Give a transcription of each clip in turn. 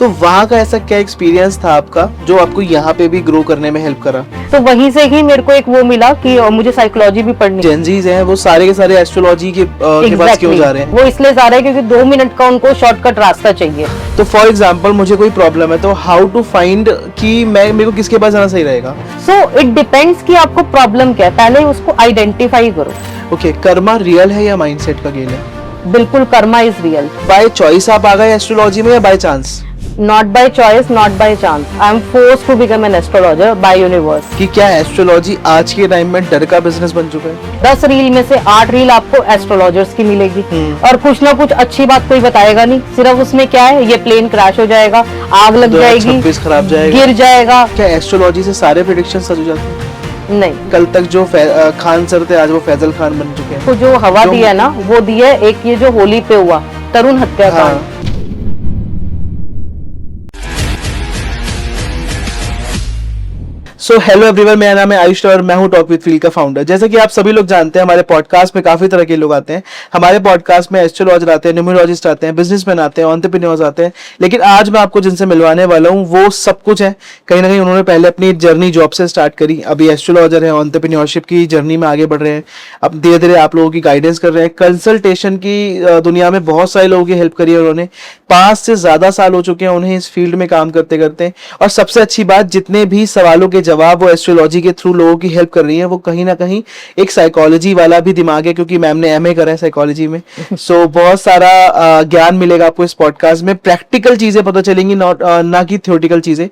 तो वहाँ का ऐसा क्या एक्सपीरियंस था आपका जो आपको यहाँ पे भी ग्रो करने में हेल्प करा? तो वहीं से ही मेरे को एक वो मिला कि मुझे साइकोलॉजी भी पढ़नी। जेनजीज हैं वो सारे के सारे एस्ट्रोलॉजी के पास क्यों जा रहे हैं? वो इसलिए जा रहे हैं क्योंकि 2 मिनट का उनको शॉर्टकट रास्ता चाहिए। तो फॉर एग्जाम्पल मुझे कोई प्रॉब्लम है तो हाउ टू फाइंड कि मेरे को किसके पास जाना सही रहेगा? सो इट डिपेंड्स कि आपको प्रॉब्लम क्या है, पहले उसको आइडेंटिफाई करो। ओके, कर्मा रियल है या माइंडसेट का गेम है? बिल्कुल, karma is real. By choice आप आ गए एस्ट्रोलॉजी में या by chance? Not by choice, not by chance, I am forced to become an astrologer by universe. कि क्या एस्ट्रोलॉजी आज के टाइम में डर का बिजनेस बन चुका है? 10 रील में से 8 रील आपको एस्ट्रोलॉजर्स की मिलेगी और कुछ ना कुछ अच्छी बात कोई बताएगा नहीं। सिर्फ उसमें क्या है, ये प्लेन क्रैश हो जाएगा, आग लग जाएगी, 2026 खराब जाएगा, गिर जाएगा। क्या एस्ट्रोलॉजी से सारे प्रेडिक्शन सच हो जाते हैं? नहीं। कल तक जो खान सर थे आज वो फैजल खान बन चुके हैं। तो जो हवा दी है ना वो दी है एक ये जो होली पे हुआ तरुण हत्याकांड। हाँ। सो हेलो एवरीवन, मेरा नाम है आयुष और मैं हूं टॉक विद फील का फाउंडर। जैसे कि आप सभी लोग जानते हैं हमारे पॉडकास्ट में काफी तरह के लोग आते हैं। हमारे पॉडकास्ट में एस्ट्रोलॉजर आते हैं, न्यूमरोलॉजिस्ट आते हैं, बिजनेसमैन आते हैं, एंटरप्रेन्योर्स आते हैं। लेकिन आज मैं आपको जिनसे मिलवाने वाला हूं वो सब कुछ है। कहीं ना कहीं उन्होंने पहले अपनी जर्नी जॉब से स्टार्ट करी, अभी एस्ट्रोलॉजर है, एंटरप्रेन्योरशिप की जर्नी में आगे बढ़ रहे हैं। अब धीरे धीरे आप लोगों की गाइडेंस कर रहे हैं। कंसल्टेशन की दुनिया में बहुत सारे लोगों की हेल्प करी है उन्होंने। 5 से ज्यादा साल हो चुके हैं उन्हें इस फील्ड में काम करते करते। और सबसे अच्छी बात, जितने भी सवालों के जवाब वो एस्ट्रोलॉजी के थ्रू लोगों की हेल्प कर रही है वो कहीं ना कहीं एक साइकोलॉजी वाला भी दिमाग है, क्योंकि मैम ने एमए करा है साइकोलॉजी में। सो बहुत सारा ज्ञान मिलेगा आपको इस पॉडकास्ट में। प्रैक्टिकल चीजें पता चलेंगी, ना कि थ्योरेटिकल चीजें,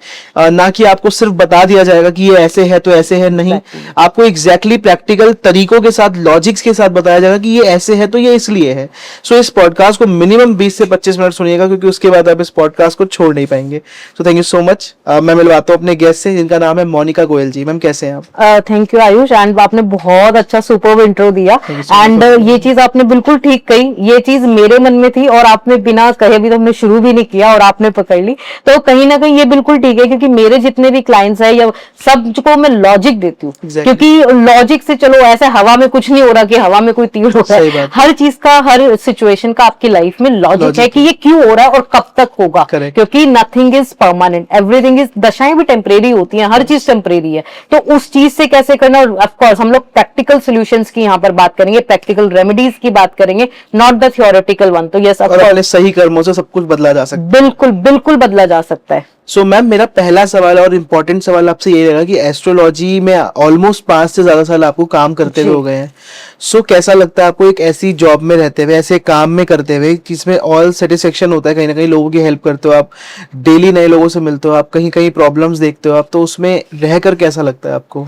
ना कि आपको सिर्फ बता दिया जाएगा कि ये ऐसे है तो ऐसे है, नहीं। आपको एग्जैक्टली प्रैक्टिकल तरीकों के साथ, लॉजिक्स के साथ बताया जाएगा कि ये ऐसे है तो ये इसलिए है। सो इस पॉडकास्ट को मिनिमम 20 से 25 मिनट सुनिएगा, क्योंकि उसके बाद आप इस पॉडकास्ट को छोड़ नहीं पाएंगे। सो थैंक यू सो मच। मैं मिलवाता हूँ अपने गेस्ट से जिनका नाम है मोनिका गोयल जी। मैम कैसे हैं आप? थैंक यू आयुष, एंड आपने बहुत अच्छा सुपर्ब इंट्रो दिया। एंड ये चीज आपने बिल्कुल ठीक कही, ये चीज मेरे मन में थी और आपने बिना कहे भी तो हमने शुरू भी नहीं किया और आपने पकड़ ली। तो कहीं ना कहीं ये बिल्कुल ठीक है, क्योंकि मेरे जितने भी क्लाइंट्स हैं या सबको मैं लॉजिक देती हूँ। क्योंकि लॉजिक से, चलो ऐसे हवा में कुछ नहीं हो रहा कि हवा में कोई तीर हो रहा है। हर चीज का, हर सिचुएशन का आपकी लाइफ में लॉजिक है कि ये क्यों हो रहा है और कब तक होगा। क्योंकि nothing is permanent, everything is, दशाएं भी टेम्परेरी होती हैं, हर चीज टेम्परेरी है। तो उस चीज से कैसे करना, और ऑफ कोर्स हम लोग प्रैक्टिकल सॉल्यूशंस की यहाँ पर बात करेंगे, प्रैक्टिकल रेमेडीज की बात करेंगे, नॉट द थ्योरेटिकल वन। तो यस, ऑफ कोर्स सही कर्मों से सब कुछ बदला जा सकता है। बिल्कुल बिल्कुल बदला जा सकता है। सो मैम, मेरा पहला सवाल और इम्पोर्टेंट सवाल आपसे ये रहेगा कि एस्ट्रोलॉजी में ऑलमोस्ट 5 से ज्यादा साल आपको काम करते हुए हो गए हैं। सो कैसा लगता है आपको एक ऐसी जॉब में रहते हुए, ऐसे काम में करते हुए जिसमें ऑल सेटिस्फेक्शन होता है, कहीं ना कहीं लोगों की हेल्प करते हो आप, डेली नए लोगों से मिलते हो आप, कहीं कहीं प्रॉब्लम्स देखते हो आप, तो उसमें रहकर कैसा लगता है आपको?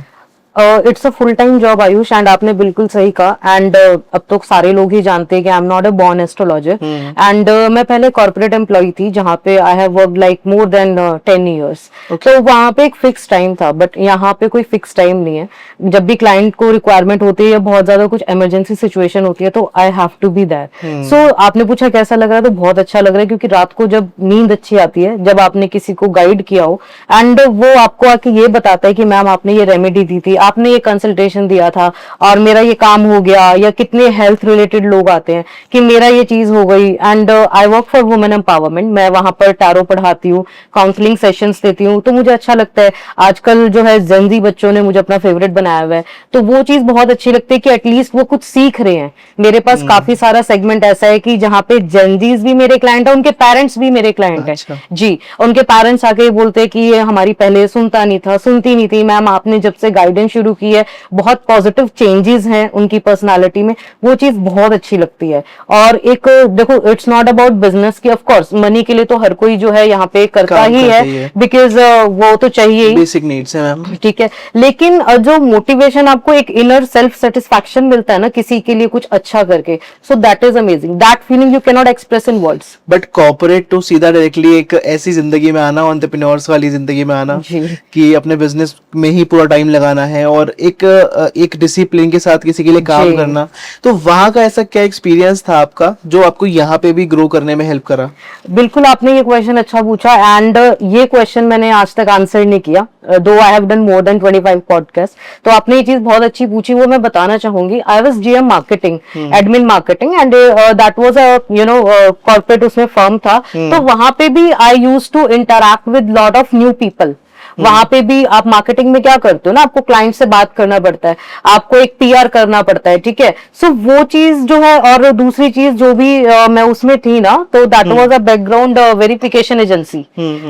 It's a full time job Ayush, and आपने बिल्कुल सही कहा। एंड अब तो सारे लोग ही जानते हैं कि I am not a born astrologer. And मैं पहले कॉर्पोरेट एम्प्लॉय थी जहां पे I have worked like more than 10 years। तो वहां पे एक फिक्स टाइम था, बट यहाँ पे कोई फिक्स टाइम नहीं है। जब भी क्लाइंट को रिक्वायरमेंट होती है या बहुत ज्यादा कुछ इमरजेंसी सिचुएशन होती है तो I have to be there. So आपने पूछा कैसा लग रहा है, तो बहुत अच्छा लग रहा है, क्योंकि रात को जब नींद अच्छी आती है, जब आपने किसी को गाइड किया हो एंड वो आपको आके ये बताता है कि मैम आपने ये रेमेडी दी थी, आपने ये कंसल्टेशन दिया था और मेरा ये काम हो गया। या कितने हेल्थ रिलेटेड लोग आते हैं कि मेरा ये चीज हो गई। And I work for women empowerment, मैं वहां पर टैरो पढ़ाती हूँ, काउंसलिंग सेशंस देती हूँ। तो मुझे अच्छा लगता है। आजकल जो है जेनजी बच्चों ने मुझे अपना फेवरेट बनाया हुआ है, तो वो चीज बहुत अच्छी लगती है कि एटलीस्ट वो कुछ सीख रहे हैं। मेरे पास काफी सारा सेगमेंट ऐसा है कि जहाँ पे जेनजीज भी मेरे क्लाइंट है, उनके पेरेंट्स भी मेरे क्लाइंट है जी। उनके पेरेंट्स आके बोलते हैं कि ये हमारी पहले सुनता नहीं था, सुनती नहीं थी, मैम आपने जब से गाइडेंस शुरू की है बहुत पॉजिटिव चेंजेस हैं उनकी पर्सनालिटी में। वो चीज बहुत अच्छी लगती है। और एक देखो, इट्स नॉट अबाउट बिजनेस की, ऑफ कोर्स मनी के लिए तो हर कोई जो है यहाँ पे करता ही है, बिकॉज वो तो चाहिए ही, बेसिक नीड्स है मैम, ठीक है। लेकिन जो मोटिवेशन आपको एक इनर सेल्फ सेटिस्फैक्शन मिलता है ना किसी के लिए कुछ अच्छा करके, so that is amazing. That feeling you can not express in words. But corporate to सीधा डायरेक्टली एक ऐसी जिंदगी में आना, एंटरप्रेन्योर्स वाली जिंदगी में आना कि अपने बिजनेस में ही पूरा टाइम लगाना है, हैं और एक डिसिप्लिन के साथ किसी के लिए काम जी। करना, तो वहां का ऐसा क्या एक्सपीरियंस था आपका जो आपको यहाँ पे भी ग्रो करने में हेल्प करा? बिल्कुल, आपने ये क्वेश्चन अच्छा पूछा एंड ये क्वेश्चन मैंने आज तक आंसर नहीं किया, दो I have done more than 25 podcast. तो आपने ये चीज बहुत अच्छी पूछी, वो मैं बताना चाहूंगी। I was GM marketing, admin marketing, and that was a corporate उसमें फर्म था। तो वहां पे भी I used to interact with lot of new people. वहां पे भी आप मार्केटिंग में क्या करते हो ना, आपको क्लाइंट से बात करना पड़ता है, आपको एक पीआर करना पड़ता है, ठीक है। सो वो चीज जो है, और दूसरी चीज जो भी मैं उसमें थी ना, तो that was a background verification agency.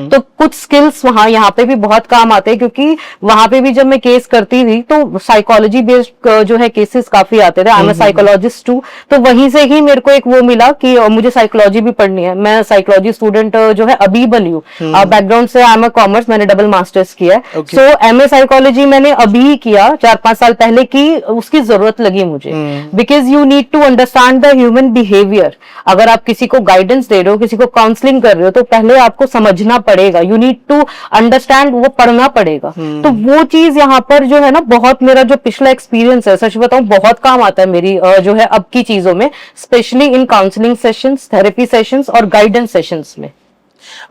तो कुछ स्किल्स वहां यहाँ पे भी बहुत काम आते हैं, क्योंकि वहां पे भी जब मैं केस करती थी तो साइकोलॉजी बेस्ड जो है केसेस काफी आते थे। I am a psychologist too, तो वहीं से ही मेरे को एक वो मिला कि मुझे साइकोलॉजी भी पढ़नी है। मैं साइकोलॉजी स्टूडेंट जो है अभी बनी हूँ। बैकग्राउंड से आई एम अ कॉमर्स, मैंने डबल मास्टर्स किया है। Okay. सो एमए साइकोलॉजी मैंने अभी किया 4-5 साल पहले की, उसकी जरूरत लगी मुझे, because you need to understand the human behaviour. अगर आप किसी को गाइडेंस दे रहे हो, किसी को काउंसलिंग कर रहे हो, तो पहले आपको समझना पड़ेगा, यू नीड टू अंडरस्टैंड, वो पढ़ना पड़ेगा। तो वो चीज यहाँ पर जो है ना, बहुत मेरा जो पिछला एक्सपीरियंस है, सच बताऊं, बहुत काम आता है मेरी जो है अब की चीजों में, specially in counselling sessions, therapy sessions और गाइडेंस सेशंस में।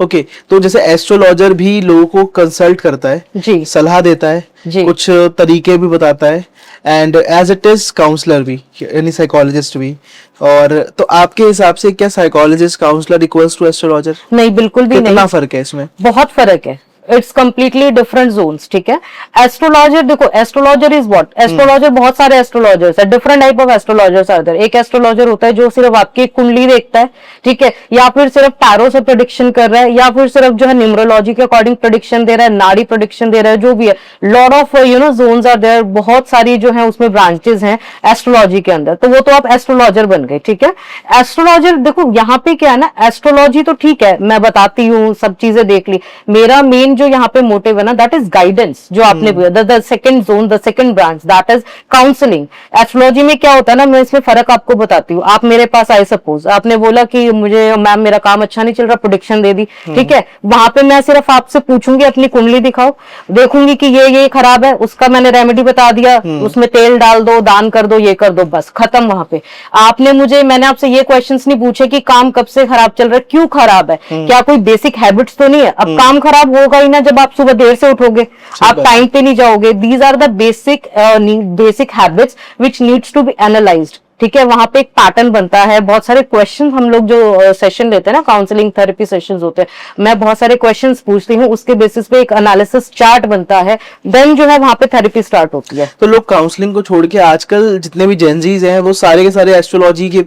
ओके, तो जैसे एस्ट्रोलॉजर भी लोगों को कंसल्ट करता है जी। सलाह देता है जी। कुछ तरीके भी बताता है, and as it is counsellor भी, यानी साइकोलॉजिस्ट भी। और तो आपके हिसाब से क्या psychologist counsellor equals to astrologer? नहीं, बिल्कुल भी कितना नहीं। फर्क है इसमें? बहुत फर्क है, इट्स कंप्लीटली डिफरेंट जोन्स, ठीक है। एस्ट्रोलॉजर, देखो एस्ट्रोलॉजर इज व्हाट, एस्ट्रोलॉजर बहुत सारे एस्ट्रोलॉजर्स है, different type of astrologers are there. एक एस्ट्रोलॉजर होता है जो सिर्फ आपकी कुंडली देखता है, ठीक है, या फिर सिर्फ टैरो से प्रेडिक्शन कर रहा है, या फिर सिर्फ जो है न्यूमरोलॉजी के अकॉर्डिंग प्रेडिक्शन दे रहा है, नाड़ी प्रेडिक्शन दे रहा है, जो भी है। Lot of zones are there, बहुत सारी जो है उसमें ब्रांचेस हैं एस्ट्रोलॉजी के अंदर। तो वो तो आप एस्ट्रोलॉजर बन गए, ठीक है। एस्ट्रोलॉजर, देखो यहाँ पे क्या है ना, एस्ट्रोलॉजी तो ठीक है, मैं बताती हूँ, सब चीजें देख ली। मेरा मेन जो यहाँ पे मोटिव है ना, दैट इज गाइडेंस, जो आपने बोला, the second zone, the second branch, that is counselling. Astrology में क्या होता है ना, मैं इसमें फर्क आपको बताती हूँ। आप मेरे पास आए, सपोज आपने बोला कि मुझे मैम मेरा काम अच्छा नहीं चल रहा, प्रेडिक्शन दे दी, ठीक है। वहां पे मैं सिर्फ आपसे पूछूंगी अपनी कुंडली दिखाओ, देखूंगी कि ये खराब है, उसका मैंने रेमेडी बता दिया, उसमें तेल डाल दो, दान कर दो, ये कर दो, बस खत्म। वहां पे मैंने आपसे ये क्वेश्चंस नहीं पूछे कि काम कब से खराब चल रहा है, क्यों खराब है, क्या कोई बेसिक हैबिट्स तो नहीं है। अब काम खराब होगा ही ना जब आप सुबह देर से उठोगे, आप टाइम पे नहीं जाओगे। These are the basic habits which needs to be analysed, ठीक है। वहां पे एक पैटर्न बनता है, बहुत सारे क्वेश्चन हम लोग जो सेशन लेते हैं ना, काउंसलिंग थेरेपी सेशंस होते हैं, मैं बहुत सारे क्वेश्चंस पूछती हूँ, उसके बेसिस पे एक एनालिसिस चार्ट बनता है, देन जो है वहां पे थेरेपी स्टार्ट होती है। तो लोग काउंसलिंग को छोड़ के आजकल जितने भी जेनजीज हैं वो सारे के सारे एस्ट्रोलॉजी के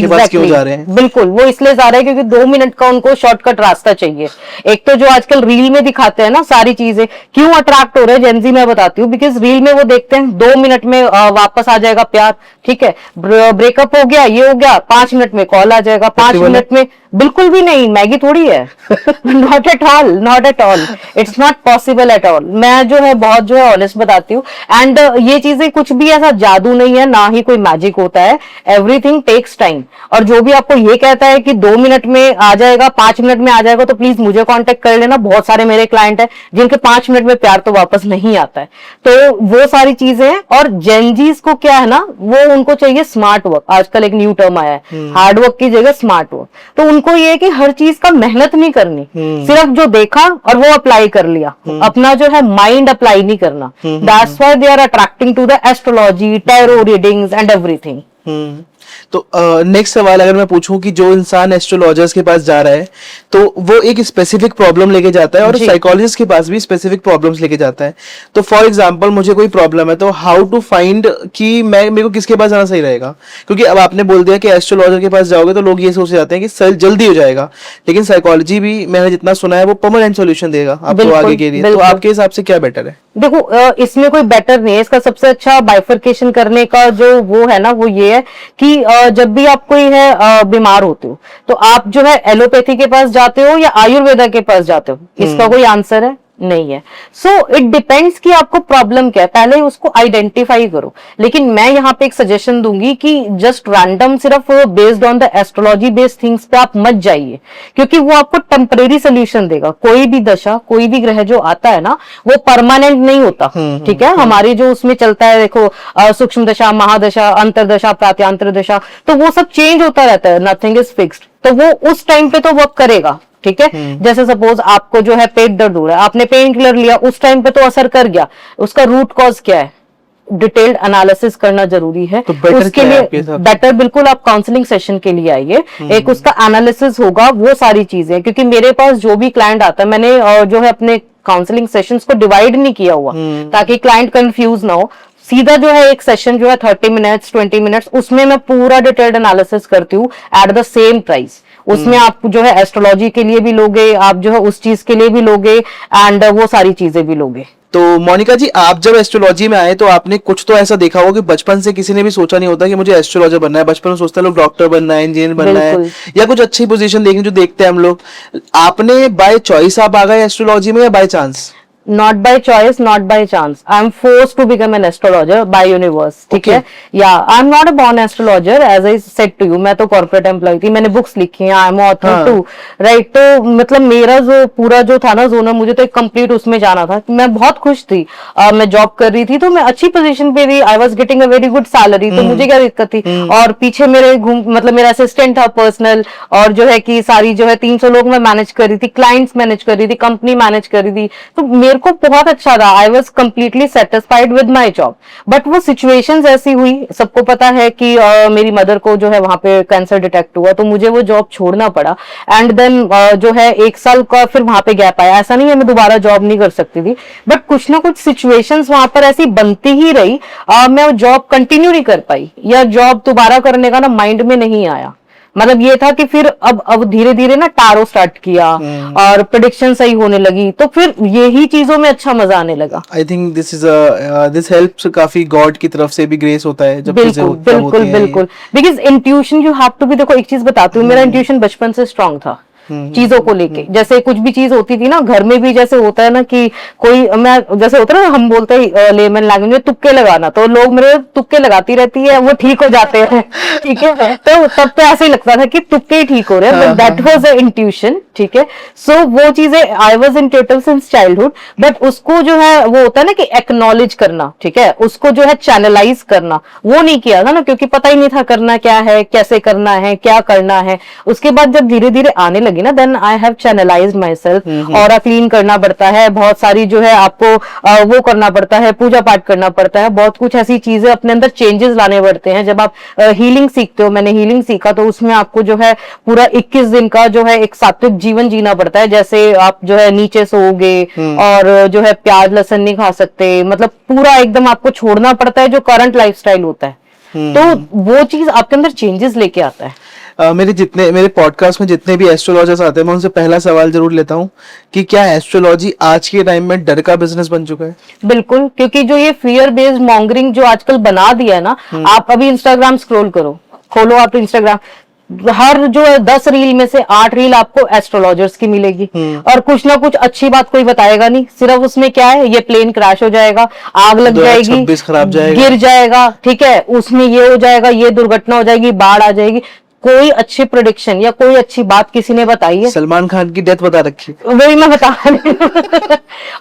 पास क्यों जा रहे हैं? बिल्कुल, वो इसलिए जा रहे हैं क्योंकि 2 मिनट का उनको शॉर्टकट रास्ता चाहिए। एक तो जो आजकल रील में दिखाते हैं ना सारी चीजें, क्यों अट्रैक्ट हो रहे हैं जेनजी, मैं बताती हूँ। बिकॉज रील में वो देखते हैं 2 मिनट में वापस आ जाएगा प्यार, ठीक है, ब्रेकअप हो गया, ये हो गया, 5 मिनट में कॉल आ जाएगा, 5 मिनट में। बिल्कुल भी नहीं, मैगी थोड़ी है। Not at all, not at all, it's not possible at all. मैं जो है बहुत जो है ऑनेस्ट बताती हूँ। एंड ये चीजें कुछ भी ऐसा जादू नहीं है, ना ही कोई मैजिक होता है, एवरीथिंग टेक्स टाइम। और जो भी आपको ये कहता है कि 2 मिनट में आ जाएगा, 5 मिनट में आ जाएगा, तो प्लीज मुझे कांटेक्ट कर लेना। बहुत सारे मेरे क्लाइंट हैं जिनके 5 मिनट में प्यार तो वापस नहीं आता है। तो वो सारी चीजें हैं। और जेनजीज को क्या है ना, वो उनको चाहिए स्मार्ट वर्क। आजकल एक न्यू टर्म आया है, हार्ड वर्क की जगह स्मार्ट वर्क। तो उनको ये है कि हर चीज का मेहनत नहीं करनी, सिर्फ जो देखा और वो अप्लाई कर लिया, अपना जो है माइंड अप्लाई नहीं करना। That's why they are attracting to the astrology, tarot readings and everything. तो नेक्स्ट सवाल अगर मैं पूछूं कि जो इंसान एस्ट्रोलॉजर्स के पास जा रहा है तो वो एक स्पेसिफिक प्रॉब्लम लेके जाता है और साइकोलॉजिस्ट के पास भी स्पेसिफिक प्रॉब्लम्स लेके जाता है। तो फॉर एग्जांपल मुझे कोई प्रॉब्लम है तो हाउ टू फाइंड कि मेरे को किसके पास जाना सही रहेगा? क्योंकि अब आपने बोल दिया कि एस्ट्रोलॉजर के पास जाओगे तो लोग ये सोच जाते हैं कि जल्दी हो जाएगा, लेकिन साइकोलॉजी भी मैंने जितना सुना है वो परमानेंट सोल्यूशन देगा आपको आगे के लिए। तो आपके हिसाब से क्या बेटर है? देखो इसमें कोई बेटर नहीं है, इसका सबसे अच्छा बाइफरकेशन करने का जो वो है ना, वो ये है कि जब भी आप कोई है बीमार होते हो तो आप जो है एलोपैथी के पास जाते हो या आयुर्वेदा के पास जाते हो, इसका कोई आंसर है? नहीं है। सो इट डिपेंड्स कि आपको प्रॉब्लम क्या है, पहले उसको आइडेंटिफाई करो। लेकिन मैं यहाँ पे एक सजेशन दूंगी कि जस्ट रैंडम सिर्फ based on the astrology based things पे आप मत जाइए, क्योंकि वो आपको टेम्परेरी सोल्यूशन देगा। कोई भी दशा, कोई भी ग्रह जो आता है ना, वो परमानेंट नहीं होता। ठीक है, हमारी जो उसमें चलता है देखो, सूक्ष्म दशा, महादशा, अंतरदशा, प्रात्यांतर दशा, तो वो सब चेंज होता रहता है, नथिंग इज फिक्स्ड। तो वो उस टाइम पे तो वर्क करेगा। ठीक है, जैसे सपोज आपको जो है पेट दर्द हो रहा है, आपने पेन किलर लिया, उस टाइम पे तो असर कर गया, उसका रूट कॉज क्या है, डिटेल्ड एनालिसिस करना जरूरी है। तो बेटर उसके क्या है लिए आपके हिसाब से? बेटर बिल्कुल आप काउंसलिंग सेशन के लिए आइए, एक उसका एनालिसिस होगा, वो सारी चीजें। क्योंकि मेरे पास जो भी क्लाइंट आता है, मैंने जो है अपने काउंसलिंग सेशंस को डिवाइड नहीं किया हुआ ताकि क्लाइंट कंफ्यूज ना हो। सीधा जो है एक सेशन जो है 30 मिनट्स 20 मिनट्स, उसमें मैं पूरा डिटेल्ड एनालिसिस करती हूँ एट द सेम प्राइस। उसमें आप जो है एस्ट्रोलॉजी के लिए भी लोगे, आप जो है उस चीज के लिए भी लोगे, एंड वो सारी चीजें भी लोगे। तो मोनिका जी, आप जब एस्ट्रोलॉजी में आए तो आपने कुछ तो ऐसा देखा होगा कि बचपन से किसी ने भी सोचा नहीं होता कि मुझे एस्ट्रोलॉजर बनना है। बचपन में सोचते हैं लोग डॉक्टर बनना है, इंजीनियर बनना है, बिल्कुल। या कुछ अच्छी पोजीशन देखनी जो देखते हैं हम लोग। आपने बाय चॉइस आप आ गए एस्ट्रोलॉजी में या by chance? Not by choice, not by chance. I'm forced to become an astrologer by universe. ठीक है, या I am not a born astrologer, as I said to you. मैं तो corporate employee थी, मैंने बुक्स लिखी हैं, I am author too, right. तो मतलब मेरा जो पूरा जो था ना जोनर, मुझे तो एक कंप्लीट उसमें जाना था। मैं बहुत खुश थी, मैं जॉब कर रही थी, तो मैं अच्छी पोजीशन पे थी, I was getting a very good salary, तो मुझे क्या दिक्कत थी। और पीछे मेरे मतलब मेरा असिस्टेंट था पर्सनल, और जो है कि सारी जो है 300 लोग मैं मैनेज कर रही थी, क्लाइंट्स मैनेज कर रही थी, कंपनी मैनेज कर रही थी, तो मेरे को बहुत अच्छा था। I was completely satisfied with my job. But वो सिचुएशंस ऐसी हुई, सबको पता है कि मेरी मदर को जो है वहां पे कैंसर डिटेक्ट हुआ, तो मुझे वो जॉब छोड़ना पड़ा। एंड देन जो है 1 साल का फिर वहां पे गैप आया। ऐसा नहीं है मैं दोबारा जॉब नहीं कर सकती थी, बट कुछ ना कुछ सिचुएशंस वहां पर ऐसी बनती ही रही, मैं जॉब कंटिन्यू नहीं कर पाई, या जॉब दोबारा करने का ना माइंड में नहीं आया। मतलब ये था कि फिर अब धीरे धीरे ना टारो स्टार्ट किया और प्रेडिक्शन सही होने लगी, तो फिर यही चीजों में अच्छा मजा आने लगा। आई थिंक दिस हेल्प्स, काफी गॉड की तरफ से भी ग्रेस होता है जब चीजें बिल्कुल बिल्कुल बिल्कुल, because intuition you have to be. देखो एक चीज बताती हूँ, मेरा इंट्यूशन बचपन से स्ट्रांग था चीजों को लेके। जैसे कुछ भी चीज होती थी ना घर में भी, जैसे होता है ना कि कोई, मैं जैसे होता है ना, हम बोलते हैं लेमन लैंग्वेज में तुक्के लगाना, तो लोग मेरे तुक्के लगाती रहती है, वो ठीक हो जाते हैं। ठीक है, तो तब तो ऐसे ही लगता था कि तुक्के ही ठीक हो रहे हैं, but that was a intuition. ठीक है, सो वो चीजें I was intuitive since childhood, but उसको जो है वो होता है ना कि एक्नॉलेज करना, ठीक है, उसको जो है चैनलाइज करना, वो नहीं किया था ना, क्योंकि पता ही नहीं था करना क्या है, कैसे करना है, क्या करना है। उसके बाद जब धीरे धीरे आने लगी ना, then I have channelised my self. और क्लीन करना पड़ता है, बहुत सारी जो है आपको वो करना पड़ता है, पूजा पाठ करना पड़ता है, बहुत कुछ ऐसी चीजें अपने अंदर चेंजेस लाने पड़ते हैं। जब आप हीलिंग सीखते हो, मैंने हीलिंग सीखा, तो उसमें आपको जो है पूरा 21 दिन का जो है एक सात्विक जीवन जीना पड़ता है। जैसे आप जो है नीचे सोओगे, और जो है प्याज लहसुन नहीं खा सकते, मतलब पूरा एकदम आपको छोड़ना पड़ता है जो करंट लाइफस्टाइल होता है। तो वो चीज आपके अंदर चेंजेस लेके आता है। मेरे पॉडकास्ट में जितने भी एस्ट्रोलॉजर्स आते हैं, मैं उनसे पहला सवाल जरूर लेता हूँ कि क्या एस्ट्रोलॉजी आज के टाइम में डर का बिजनेस बन चुका है? बिल्कुल, क्योंकि जो ये फियर बेस्ड मॉन्गरिंग जो आजकल बना दिया है ना, आप अभी इंस्टाग्राम स्क्रॉल करो, खोलो आप इंस्टाग्राम, हर जो है 10 रील में से 8 रील आपको एस्ट्रोलॉजर्स की मिलेगी, और कुछ ना कुछ अच्छी बात कोई बताएगा नहीं। सिर्फ उसमें क्या है, ये प्लेन क्रैश हो जाएगा, आग लग जाएगी, 2026 खराब जाएगा, गिर जाएगा, ठीक है, उसमें ये हो जाएगा, ये दुर्घटना हो जाएगी, बाढ़ आ जाएगी। कोई अच्छी प्रोडिक्शन या कोई अच्छी बात किसी ने बताई है? सलमान खान की डेथ बता रखी, वही मैं बता रही हूँ।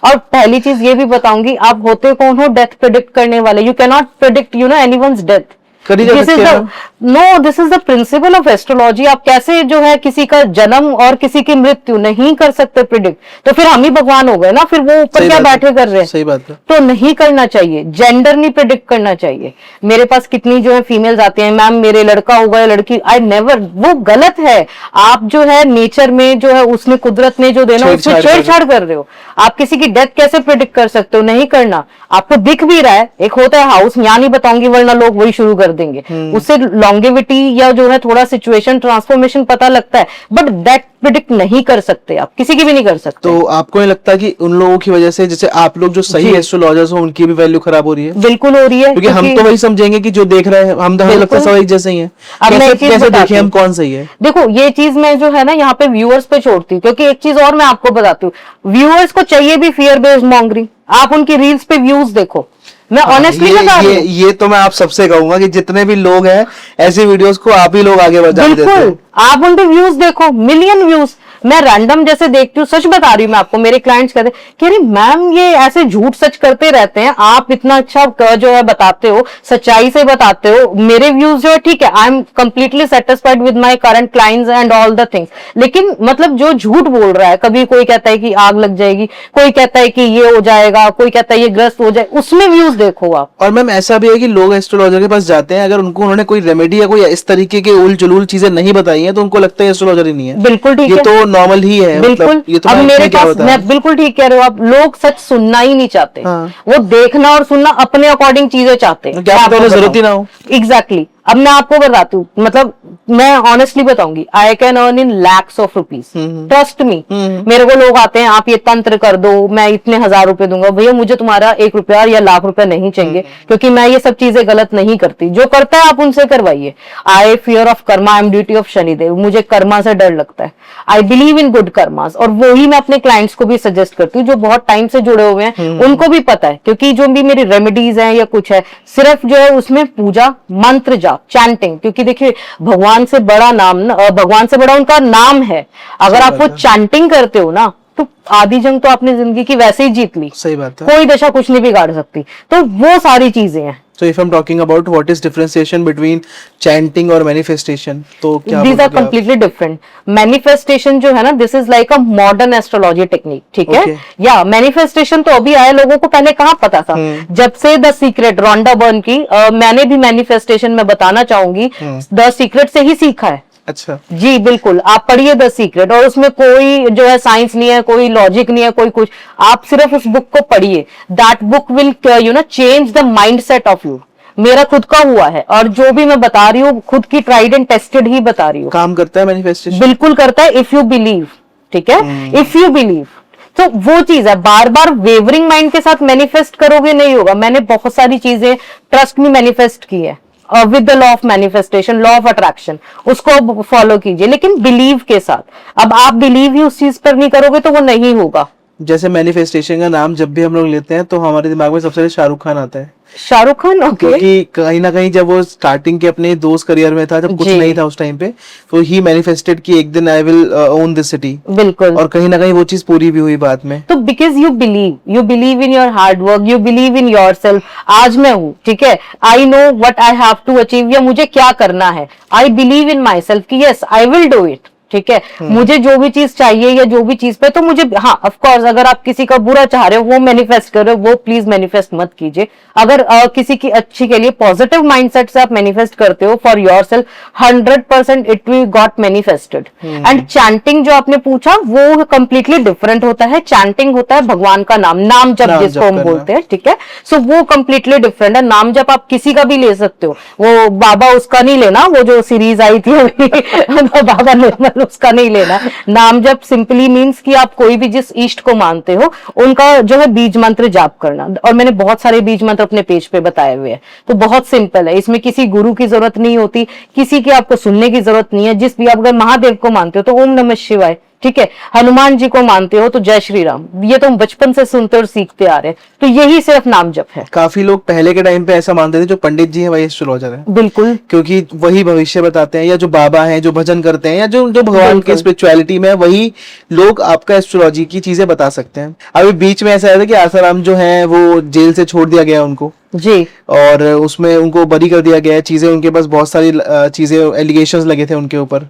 और पहली चीज ये भी बताऊंगी, आप होते कौन हो डेथ प्रेडिक्ट करने वाले? You can not predict anyone's death. This is the principle of astrology. आप कैसे जो है किसी का जन्म और किसी की मृत्यु नहीं कर सकते प्रिडिक्ट, तो फिर हम ही भगवान हो गए ना, फिर वो ऊपर क्या बैठे कर रहे हैं? सही बात है। तो नहीं करना चाहिए, जेंडर नहीं प्रिडिक्ट करना चाहिए। मेरे पास कितनी जो है फीमेल्स आती हैं, मैम मेरे लड़का होगा या लड़की, आई नेवर, वो गलत है। आप जो है नेचर में जो है उसने कुदरत ने जो देना उसमें छेड़छाड़ कर रहे हो। आप किसी की डेथ कैसे प्रिडिक्ट कर सकते हो? नहीं करना। आपको दिख भी रहा है, एक होता है हाउस, यहाँ नहीं बताऊंगी वरना लोग वही शुरू कर देंगे, उससे लॉन्गेविटी या जो है थोड़ा सिचुएशन ट्रांसफॉर्मेशन पता लगता है, बट दैट प्रिडिक्ट नहीं कर सकते, आप किसी की भी नहीं कर सकते। तो आपको नहीं लगता कि उन लोगों की वजह से, जैसे आप लोग जो सही एस्ट्रोलॉजर्स हो, उनकी भी वैल्यू खराब हो रही है? बिल्कुल हो रही है, क्योंकि हम तो वही समझेंगे कि जो देख रहे हैं हम, तो हमें लगता है सब एक जैसे ही है। अब मैं एक चीज कैसे बताती देखें हम हूँ। कौन सही है? देखो ये चीज मैं जो है ना यहाँ पे व्यूअर्स पे छोड़ती हूँ, क्योंकि एक चीज और मैं आपको बताती हूँ, व्यूअर्स को चाहिए भी फियर बेस्ड मॉन्गरिंग। आप उनकी रील्स पे व्यूज देखो, मैं ऑनेस्टली बता रही हूँ। ये तो मैं आप सबसे कहूंगा कि जितने भी लोग हैं ऐसी वीडियोस को आप ही लोग आगे बढ़ा देते हो। बिल्कुल, आप उनके व्यूज देखो, मिलियन व्यूज। मैं रैंडम जैसे देखती हूँ, सच बता रही हूँ मैं आपको, मेरे क्लाइंट्स कहते हैं कि अरे मैम ये ऐसे झूठ सच करते रहते हैं, आप इतना अच्छा जो है बताते हो, सच्चाई से बताते हो। मेरे व्यूज जो है ठीक है, I am completely satisfied with my current clients and all the things, लेकिन मतलब जो झूठ बोल रहा है, कभी कोई कहता है कि आग लग जाएगी, कोई कहता है कि ये हो जाएगा, कोई कहता है ये ग्रस्त हो जाए, उसमें व्यूज देखो आप। और मैम ऐसा भी है कि लोग एस्ट्रोलॉजर के पास जाते हैं, अगर उन्होंने कोई रेमेडी या कोई इस तरीके के उल जुलूल चीजें नहीं बताई हैं तो उनको लगता है एस्ट्रोलॉजर ही नहीं है। बिल्कुल ठीक ये है, तो नॉर्मल ही है। बिल्कुल। मतलब ये तो अब मेरे क्या पास, होता है? मैं बिल्कुल ठीक कह रहे हो आप, लोग सच सुनना ही नहीं चाहते। हाँ। वो देखना और सुनना अपने अकॉर्डिंग चीजें चाहते हैं। क्या पता उन्हें जरूरत ही ना हो। एग्जैक्टली। अब मैं आपको बताती हूँ, मतलब मैं ऑनेस्टली बताऊंगी, I can earn in lakhs of rupees, trust me. मेरे को लोग आते हैं, आप ये तंत्र कर दो, मैं इतने 1000 रुपए दूंगा। भैया मुझे तुम्हारा 1 रुपया या लाख रुपया नहीं चाहिए, क्योंकि मैं ये सब चीजें गलत नहीं करती। जो करता है आप उनसे करवाइए। I fear of Karma, I am duty of Shanidev. मुझे कर्मा से डर लगता है। I believe in good karmas, और वही मैं अपने क्लाइंट्स को भी सजेस्ट करती हूँ, जो बहुत टाइम से जुड़े हुए हैं। उनको भी पता है, क्योंकि जो भी मेरी रेमेडीज हैं या कुछ है, सिर्फ जो है उसमें पूजा, मंत्र जाप, चैंटिंग। क्योंकि देखिए भगवान से बड़ा नाम, भगवान से बड़ा उनका नाम है। अगर आप वो चैंटिंग करते हो ना, तो आधी जंग तो आपने जिंदगी की वैसे ही जीत ली। सही बात है। कोई दशा कुछ नहीं बिगाड़ सकती। तो वो सारी चीजें हैं। So if I'm talking about what is differentiation between chanting और manifestation, तो क्या These are बोलोगे आप? completely different. Manifestation जो है ना, this is like a modern astrology technique, ठीक है? Okay. या manifestation तो अभी आया, लोगों को पहले कहाँ पता था। जब से द सीक्रेट, रोंडा बर्न की, मैंने भी manifestation में बताना चाहूंगी, द सीक्रेट से ही सीखा है। अच्छा। जी बिल्कुल, आप पढ़िए द सीक्रेट, और उसमें कोई जो है साइंस नहीं है, कोई लॉजिक नहीं है, कोई कुछ। आप सिर्फ उस बुक को पढ़िए। That book will change the mindset of you. मेरा खुद का हुआ है, और जो भी मैं बता रही हूँ खुद की ट्राइड एंड टेस्टेड ही बता रही हूँ। काम करता है मैनिफेस्टेशन? बिल्कुल करता है, इफ यू बिलीव। ठीक है, इफ यू बिलीव। तो वो चीज है, बार बार वेवरिंग माइंड के साथ मैनिफेस्ट करोगे नहीं होगा। मैंने बहुत सारी चीजें ट्रस्ट में मैनिफेस्ट की है, with the law of manifestation, law of attraction, उसको फॉलो कीजिए, लेकिन बिलीव के साथ। अब आप बिलीव ही उस चीज पर नहीं करोगे तो वो नहीं होगा। जैसे मैनिफेस्टेशन का नाम जब भी हम लोग लेते हैं तो हमारे दिमाग में सबसे पहले शाहरुख खान आता है। शाहरुख खान, ओके। क्योंकि कहीं ना कहीं जब वो स्टार्टिंग के अपने दोस्त करियर में था, जब कुछ जी। नहीं था उस टाइम पे, तो ही मैनिफेस्टेड कि एक दिन I will own this city. बिल्कुल। और कहीं ना कहीं वो चीज पूरी भी हुई बाद में। तो because you believe in your hard work, you believe in yourself. आज मैं हूं, ठीक है, I know what I have to achieve, या मुझे क्या करना है। I believe in myself कि yes I will do it. ठीक है, मुझे जो भी चीज चाहिए या जो भी चीज पे, तो मुझे, हाँ ऑफ कोर्स, अगर आप किसी का बुरा चाह रहे हो, वो मैनिफेस्ट कर रहे हो, वो प्लीज मैनिफेस्ट मत कीजिए। अगर किसी की अच्छी के लिए पॉजिटिव माइंडसेट से आप मैनिफेस्ट करते हो for yourself, 100% it will got manifested. And chanting जो आपने पूछा, वो कंप्लीटली डिफरेंट होता है। चैंटिंग होता है भगवान का नाम जप जिसको हम बोलते हैं। ठीक है, सो वो कंप्लीटली डिफरेंट है। नाम जप आप किसी का भी ले सकते हो, वो बाबा उसका नहीं लेना, वो जो सीरीज आई थी बाबा निर्मल, उसका नहीं लेना। नाम जप सिंपली मींस कि आप कोई भी जिस इष्ट को मानते हो उनका जो है बीज मंत्र जाप करना। और मैंने बहुत सारे बीज मंत्र अपने पेज पे बताए हुए हैं, तो बहुत सिंपल है। इसमें किसी गुरु की जरूरत नहीं होती, किसी की आपको सुनने की जरूरत नहीं है। जिस भी आप अगर महादेव को मानते हो तो ओम नमः शिवाय, ठीक है, हनुमान जी को मानते हो तो जय श्री राम। ये तो हम बचपन से सुनते और सीखते आ रहे हैं, तो यही सिर्फ नाम जप है। काफी लोग पहले के टाइम पे ऐसा मानते थे जो पंडित जी हैं वही एस्ट्रोलॉजर हैं। बिल्कुल, क्योंकि वही भविष्य बताते हैं, या जो बाबा हैं जो भजन करते हैं, या जो जो भगवान के स्पिरिचुअलिटी में है, वही लोग आपका एस्ट्रोलॉजी की चीजें बता सकते हैं। अभी बीच में ऐसा है कि आसाराम जो है वो जेल से छोड़ दिया गया उनको जी, और उसमें उनको बरी कर दिया गया है। चीजें उनके पास बहुत सारी चीजें, एलिगेशंस लगे थे उनके ऊपर।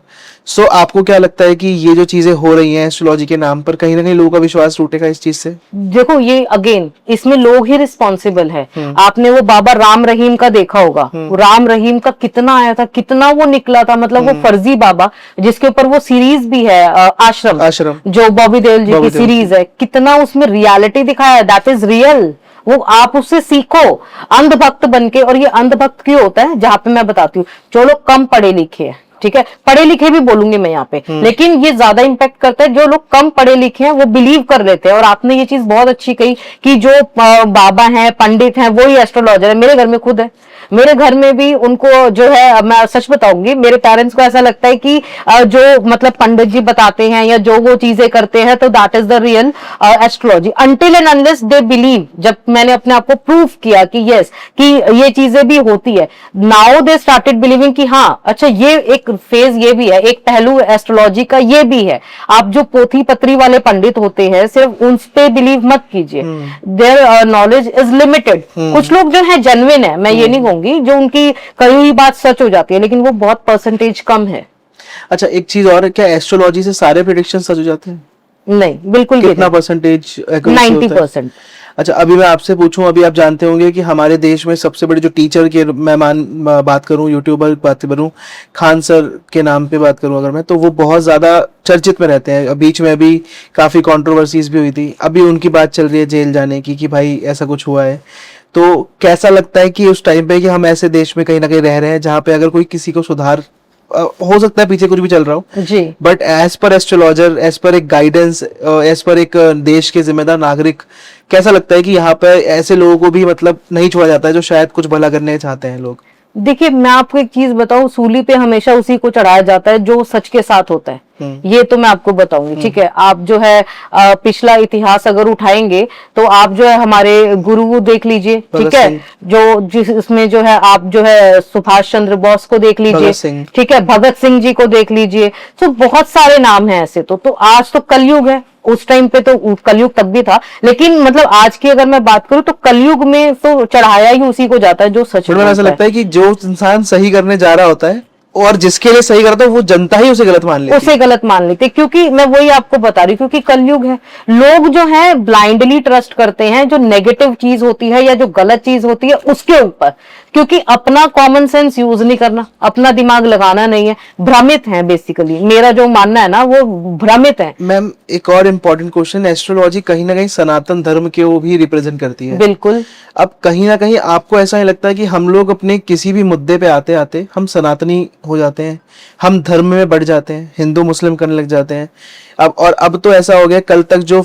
सो आपको क्या लगता है कि ये जो चीजें हो रही हैं एस्ट्रोलॉजी के नाम पर, कहीं ना कहीं लोगों का विश्वास टूटेगा इस चीज से? देखो ये अगेन इसमें लोग ही रिस्पॉन्सिबल है। आपने वो बाबा राम रहीम का देखा होगा, राम रहीम का कितना आया था, कितना वो निकला था, मतलब वो फर्जी बाबा, जिसके ऊपर वो सीरीज भी है, आश्रम आश्रम जो बॉबी देओल जी की सीरीज है, कितना उसमें रियलिटी दिखाया है। That is real. वो आप उससे सीखो अंधभक्त बनके। और ये अंधभक्त क्यों होता है, जहां पे मैं बताती हूँ, जो लोग कम पढ़े लिखे हैं, ठीक है, पढ़े लिखे भी बोलूंगी मैं यहाँ पे, लेकिन ये ज्यादा इंपैक्ट करता है जो लोग कम पढ़े लिखे हैं, वो बिलीव कर लेते हैं। और आपने ये चीज बहुत अच्छी कही कि जो बाबा हैं, पंडित हैं, वो ही एस्ट्रोलॉजर है। मेरे घर में खुद है, मेरे घर में भी उनको जो है, मैं सच बताऊंगी, मेरे पेरेंट्स को ऐसा लगता है कि जो मतलब पंडित जी बताते हैं या जो वो चीजें करते हैं, तो that is the real astrology, until and unless they believe. जब मैंने अपने आप को प्रूफ किया कि यस, कि ये चीजें भी होती है, नाउ दे स्टार्टेड बिलीविंग कि हाँ अच्छा, ये एक फेज ये भी है, एक पहलू एस्ट्रोलॉजी का ये भी है। आप जो पोथी पत्री वाले पंडित होते हैं, सिर्फ उन पे बिलीव मत कीजिए, देयर नॉलेज इज लिमिटेड। कुछ लोग जो है जेन्युइन है, मैं ये नहीं कहूंगी, जो उनकी कही हुई बात सच हो जाती है, लेकिन वो बहुत परसेंटेज कम है। अच्छा, एक चीज और है, क्या एस्ट्रोलॉजी से सारे प्रेडिक्शन सच हो जाते हैं? नहीं, बिल्कुल भी कितना परसेंटेज? 90%। अच्छा, अभी मैं आपसे पूछूं, अभी आप जानते होंगे कि हमारे देश में सबसे बड़े जो टीचर के मैं बात करूं, यूट्यूबर बात करूं, खान सर के नाम पे बात करूं अगर मैं, तो वो बहुत ज्यादा चर्चित में रहते हैं। बीच में अभी काफी कंट्रोवर्सीज भी हुई थी, अभी उनकी बात चल रही है जेल जाने की, कि भाई ऐसा कुछ हुआ है। तो कैसा लगता है कि उस टाइम पे कि हम ऐसे देश में कहीं ना कहीं रह रहे हैं जहाँ पे अगर कोई किसी को सुधार, हो सकता है पीछे कुछ भी चल रहा हो जी, but as per astrologer, as per एक गाइडेंस, एज पर एक देश के जिम्मेदार नागरिक, कैसा लगता है कि यहाँ पे ऐसे लोगों को भी मतलब नहीं छोड़ा जाता है जो शायद कुछ भला करने चाहते हैं लोग? देखिए मैं आपको एक चीज बताऊं, सूली पे हमेशा उसी को चढ़ाया जाता है जो सच के साथ होता है। ये तो मैं आपको बताऊंगी, ठीक है। आप जो है पिछला इतिहास अगर उठाएंगे तो आप जो है हमारे गुरु देख लीजिए, ठीक है, जो जिसमें जो है आप जो है सुभाष चंद्र बोस को देख लीजिए, ठीक है, भगत सिंह जी को देख लीजिए, तो बहुत सारे नाम हैं ऐसे। तो आज तो कलयुग है, उस टाइम पे तो कलयुग तब भी था, लेकिन मतलब आज की अगर मैं बात करूं तो कलयुग में तो चढ़ाया ही उसी को जाता है जो सच में। ऐसा लगता है कि जो इंसान सही करने जा रहा होता है और जिसके लिए सही करता है, वो जनता ही उसे गलत मान लेती है, उसे गलत मान लेती है। क्योंकि मैं वही आपको बता रही हूँ, क्योंकि कलयुग है, लोग जो है ब्लाइंडली ट्रस्ट करते हैं जो नेगेटिव चीज होती है या जो गलत चीज होती है उसके ऊपर, क्योंकि अपना कॉमन सेंस यूज नहीं करना, अपना दिमाग लगाना नहीं है, भ्रमित है। बेसिकली मेरा जो मानना है ना, वो भ्रमित है। मैम एक और इम्पोर्टेंट क्वेश्चन, एस्ट्रोलॉजी कहीं ना कहीं सनातन धर्म के वो भी रिप्रेजेंट करती है। बिल्कुल। अब कहीं ना कहीं आपको ऐसा नहीं लगता है कि हम लोग अपने किसी भी मुद्दे पे आते आते हम सनातनी हो जाते हैं, हम धर्म में बढ़ जाते हैं, हिंदू मुस्लिम करने लग जाते हैं। अब तो ऐसा हो गया, कल तक जो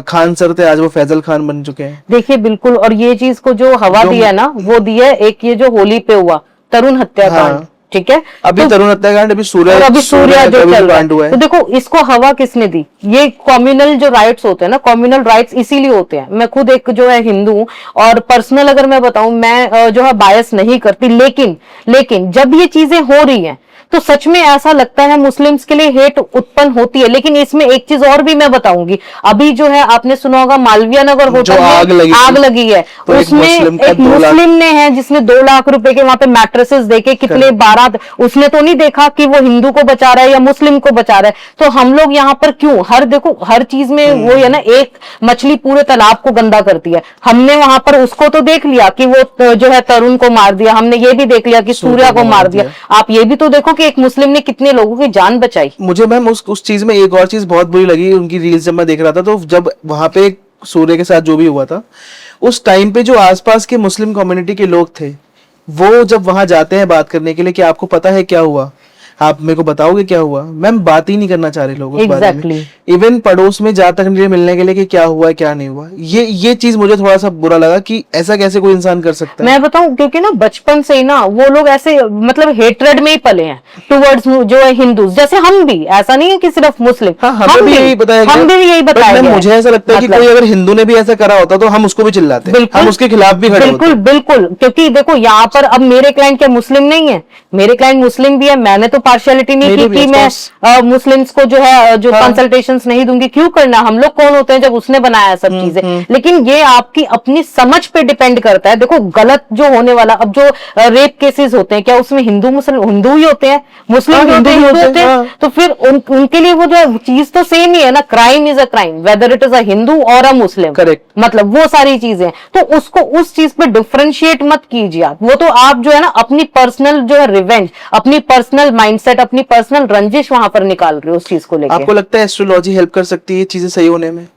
खान सर थे आज वो फैजल खान बन चुके हैं। देखिए बिल्कुल, और ये चीज को जो हवा दिया ना, वो दिया एक ये जो होली पे हुआ तरुण हत्याकांड, ठीक है, अभी तो तरुण हत्याकांड, अभी सूर्य जो चल रहा है, तो देखो इसको हवा किसने दी? ये कम्युनल जो राइट्स होते हैं ना, कम्युनल राइट्स इसीलिए होते हैं। मैं खुद एक जो है हिंदू हूं, और पर्सनल अगर मैं बताऊं, मैं जो है बायस नहीं करती, लेकिन जब ये चीजें हो रही हैं तो सच में ऐसा लगता है मुस्लिम्स के लिए हेट उत्पन्न होती है। लेकिन इसमें एक चीज और भी मैं बताऊंगी, अभी जो है आपने सुना होगा मालवीय नगर होटल में आग लगी है, तो उसमें एक मुस्लिम ने है जिसने 2 लाख रुपए के वहां पे मैट्रेसेस देके कितने 12, उसने तो नहीं देखा कि वो हिंदू को बचा रहा है या मुस्लिम को बचा रहा है। तो हम लोग यहाँ पर क्यों देखो हर चीज में वो है ना, एक मछली पूरे तालाब को गंदा करती है। हमने वहां पर उसको तो देख लिया कि वो जो है तरुण को मार दिया, हमने ये भी देख लिया कि सूर्या को मार दिया। आप ये भी तो देखो कि एक मुस्लिम ने कितने लोगों की जान बचाई। मुझे मैम उस चीज में एक और चीज बहुत बुरी लगी, उनकी रील्स जब मैं देख रहा था, तो जब वहां पे सूर्य के साथ जो भी हुआ था, उस टाइम पे जो आसपास के मुस्लिम कम्युनिटी के लोग थे, वो जब वहां जाते हैं बात करने के लिए कि आपको पता है क्या हुआ, आप मेरे को बताओगे क्या हुआ, मैम बात ही नहीं करना चाह रहे लोग उस बारे में। इवन पड़ोस में जा तक नहीं मिलने के लिए कि क्या हुआ क्या नहीं हुआ। ये चीज मुझे थोड़ा सा बुरा लगा कि ऐसा कैसे कोई इंसान कर सकता है। मैं बताऊं, क्योंकि ना बचपन से ही ना वो लोग ऐसे मतलब हेट्रेड में ही पले हैं टुवर्ड्स जो है हिंदूज, जैसे हम भी, ऐसा नहीं है कि सिर्फ मुस्लिम। हाँ, हम भी यही बताया। मुझे ऐसा लगता है कि कोई अगर हिंदू ने भी ऐसा करा होता तो हम उसको भी चिल्लाते, हम उसके खिलाफ भी खड़े होते। बिल्कुल, क्योंकि देखो यहाँ पर अब मेरे क्लाइंट क्या मुस्लिम नहीं है, मेरे क्लाइंट मुस्लिम भी है। मैंने तो पार्शियलिटी नहीं की कि मैं मुस्लिम्स को जो है जो कंसल्टेशंस नहीं दूंगी, क्यों करना, हम लोग कौन होते हैं जब उसने बनाया सब चीजें। लेकिन ये आपकी अपनी समझ पे डिपेंड करता है। देखो गलत जो होने वाला, अब जो रेप केसेस होते हैं, क्या उसमें हिंदू ही होते हैं, मुस्लिम हिंदू होते हैं? तो फिर उनके लिए वो जो चीज तो सेम ही है ना, crime is a crime whether it is a Hindu और अ मुस्लिम, करेक्ट, मतलब वो सारी चीजें। तो उसको उस चीज पे डिफरेंशिएट मत कीजिए आप, वो तो आप जो है ना अपनी पर्सनल जो है रिवेंज, अपनी पर्सनल माइंडसेट, अपनी पर्सनल रंजिश वहां पर निकाल रहे हो उस चीज को लेकर। आपको लगता है एस्ट्रोलॉजी हेल्प कर सकती है चीजें सही होने में?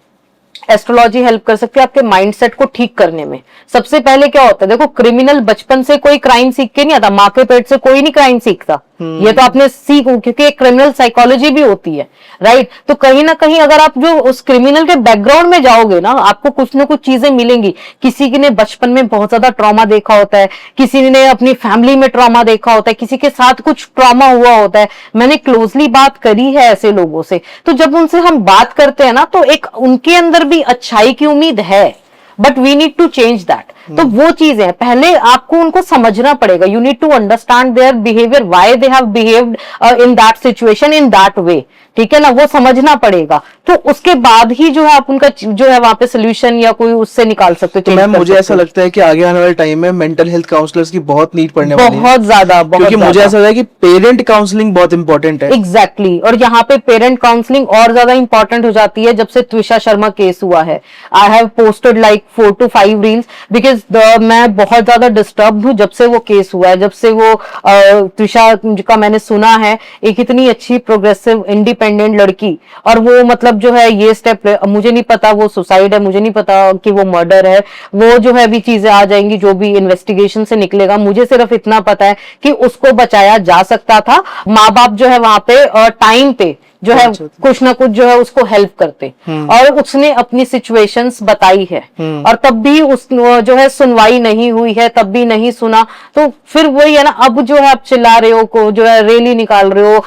एस्ट्रोलॉजी हेल्प कर सकती है आपके माइंडसेट को ठीक करने में। सबसे पहले क्या होता है, देखो क्रिमिनल बचपन से कोई क्राइम सीख के नहीं आता, माँ के पेट से कोई नहीं क्राइम सीखता, ये तो आपने क्योंकि एक क्रिमिनल साइकोलॉजी भी होती है, राइट। तो कहीं ना कहीं अगर आप जो उस क्रिमिनल के बैकग्राउंड में जाओगे ना, आपको कुछ ना कुछ चीजें मिलेंगी। किसी ने बचपन में बहुत ज्यादा ट्रॉमा देखा होता है, किसी ने अपनी फैमिली में ट्रॉमा देखा होता है, किसी के साथ कुछ ट्रॉमा हुआ होता है। मैंने क्लोजली बात करी है ऐसे लोगों से, तो जब उनसे हम बात करते हैं ना, तो एक उनके अंदर भी अच्छाई की उम्मीद है, but we need to change that. तो वो चीजें हैं, पहले आपको उनको समझना पड़ेगा। You need to understand their behaviour, why they have behaved in that situation in that way, ठीक है ना, वो समझना पड़ेगा। तो उसके बाद ही जो है आप उनका जो है वहां पे सोल्यूशन या कोई उससे निकाल सकते हो। तो मैम मुझे ऐसा लगता है कि आगे आने वाले टाइम में मेंटल हेल्थ काउंसलर्स की बहुत नीड पड़ने वाली है, बहुत ज्यादा, क्योंकि मुझे ऐसा लगता है कि पेरेंट काउंसलिंग बहुत इंपॉर्टेंट है। एग्जैक्टली और यहाँ पे पेरेंट काउंसलिंग और ज्यादा इंपॉर्टेंट हो जाती है जब से त्विषा शर्मा केस हुआ है। I have posted like 4 to 5 reels because मैं बहुत ज्यादा डिस्टर्ब हूँ जब से वो केस हुआ है, जब से वो त्विषा का मैंने सुना है, एक इतनी अच्छी प्रोग्रेसिव इंडिपेंडेंट लड़की, और वो मतलब जो है ये स्टेप, मुझे नहीं पता वो सुसाइड है, मुझे नहीं पता कि वो मर्डर है, वो जो है भी चीजें आ जाएंगी जो भी इन्वेस्टिगेशन से निकलेगा। मुझे सिर्फ इतना पता है कि उसको बचाया जा सकता था, माँ बाप जो है वहां पे टाइम पे जो है कुछ ना कुछ जो है उसको हेल्प करते, और उसने अपनी सिचुएशंस बताई है, और तब भी उस जो है सुनवाई नहीं हुई है, तब भी नहीं सुना। तो फिर वही है ना, अब जो है आप चिल्ला रहे हो, को जो है रैली निकाल रहे हो,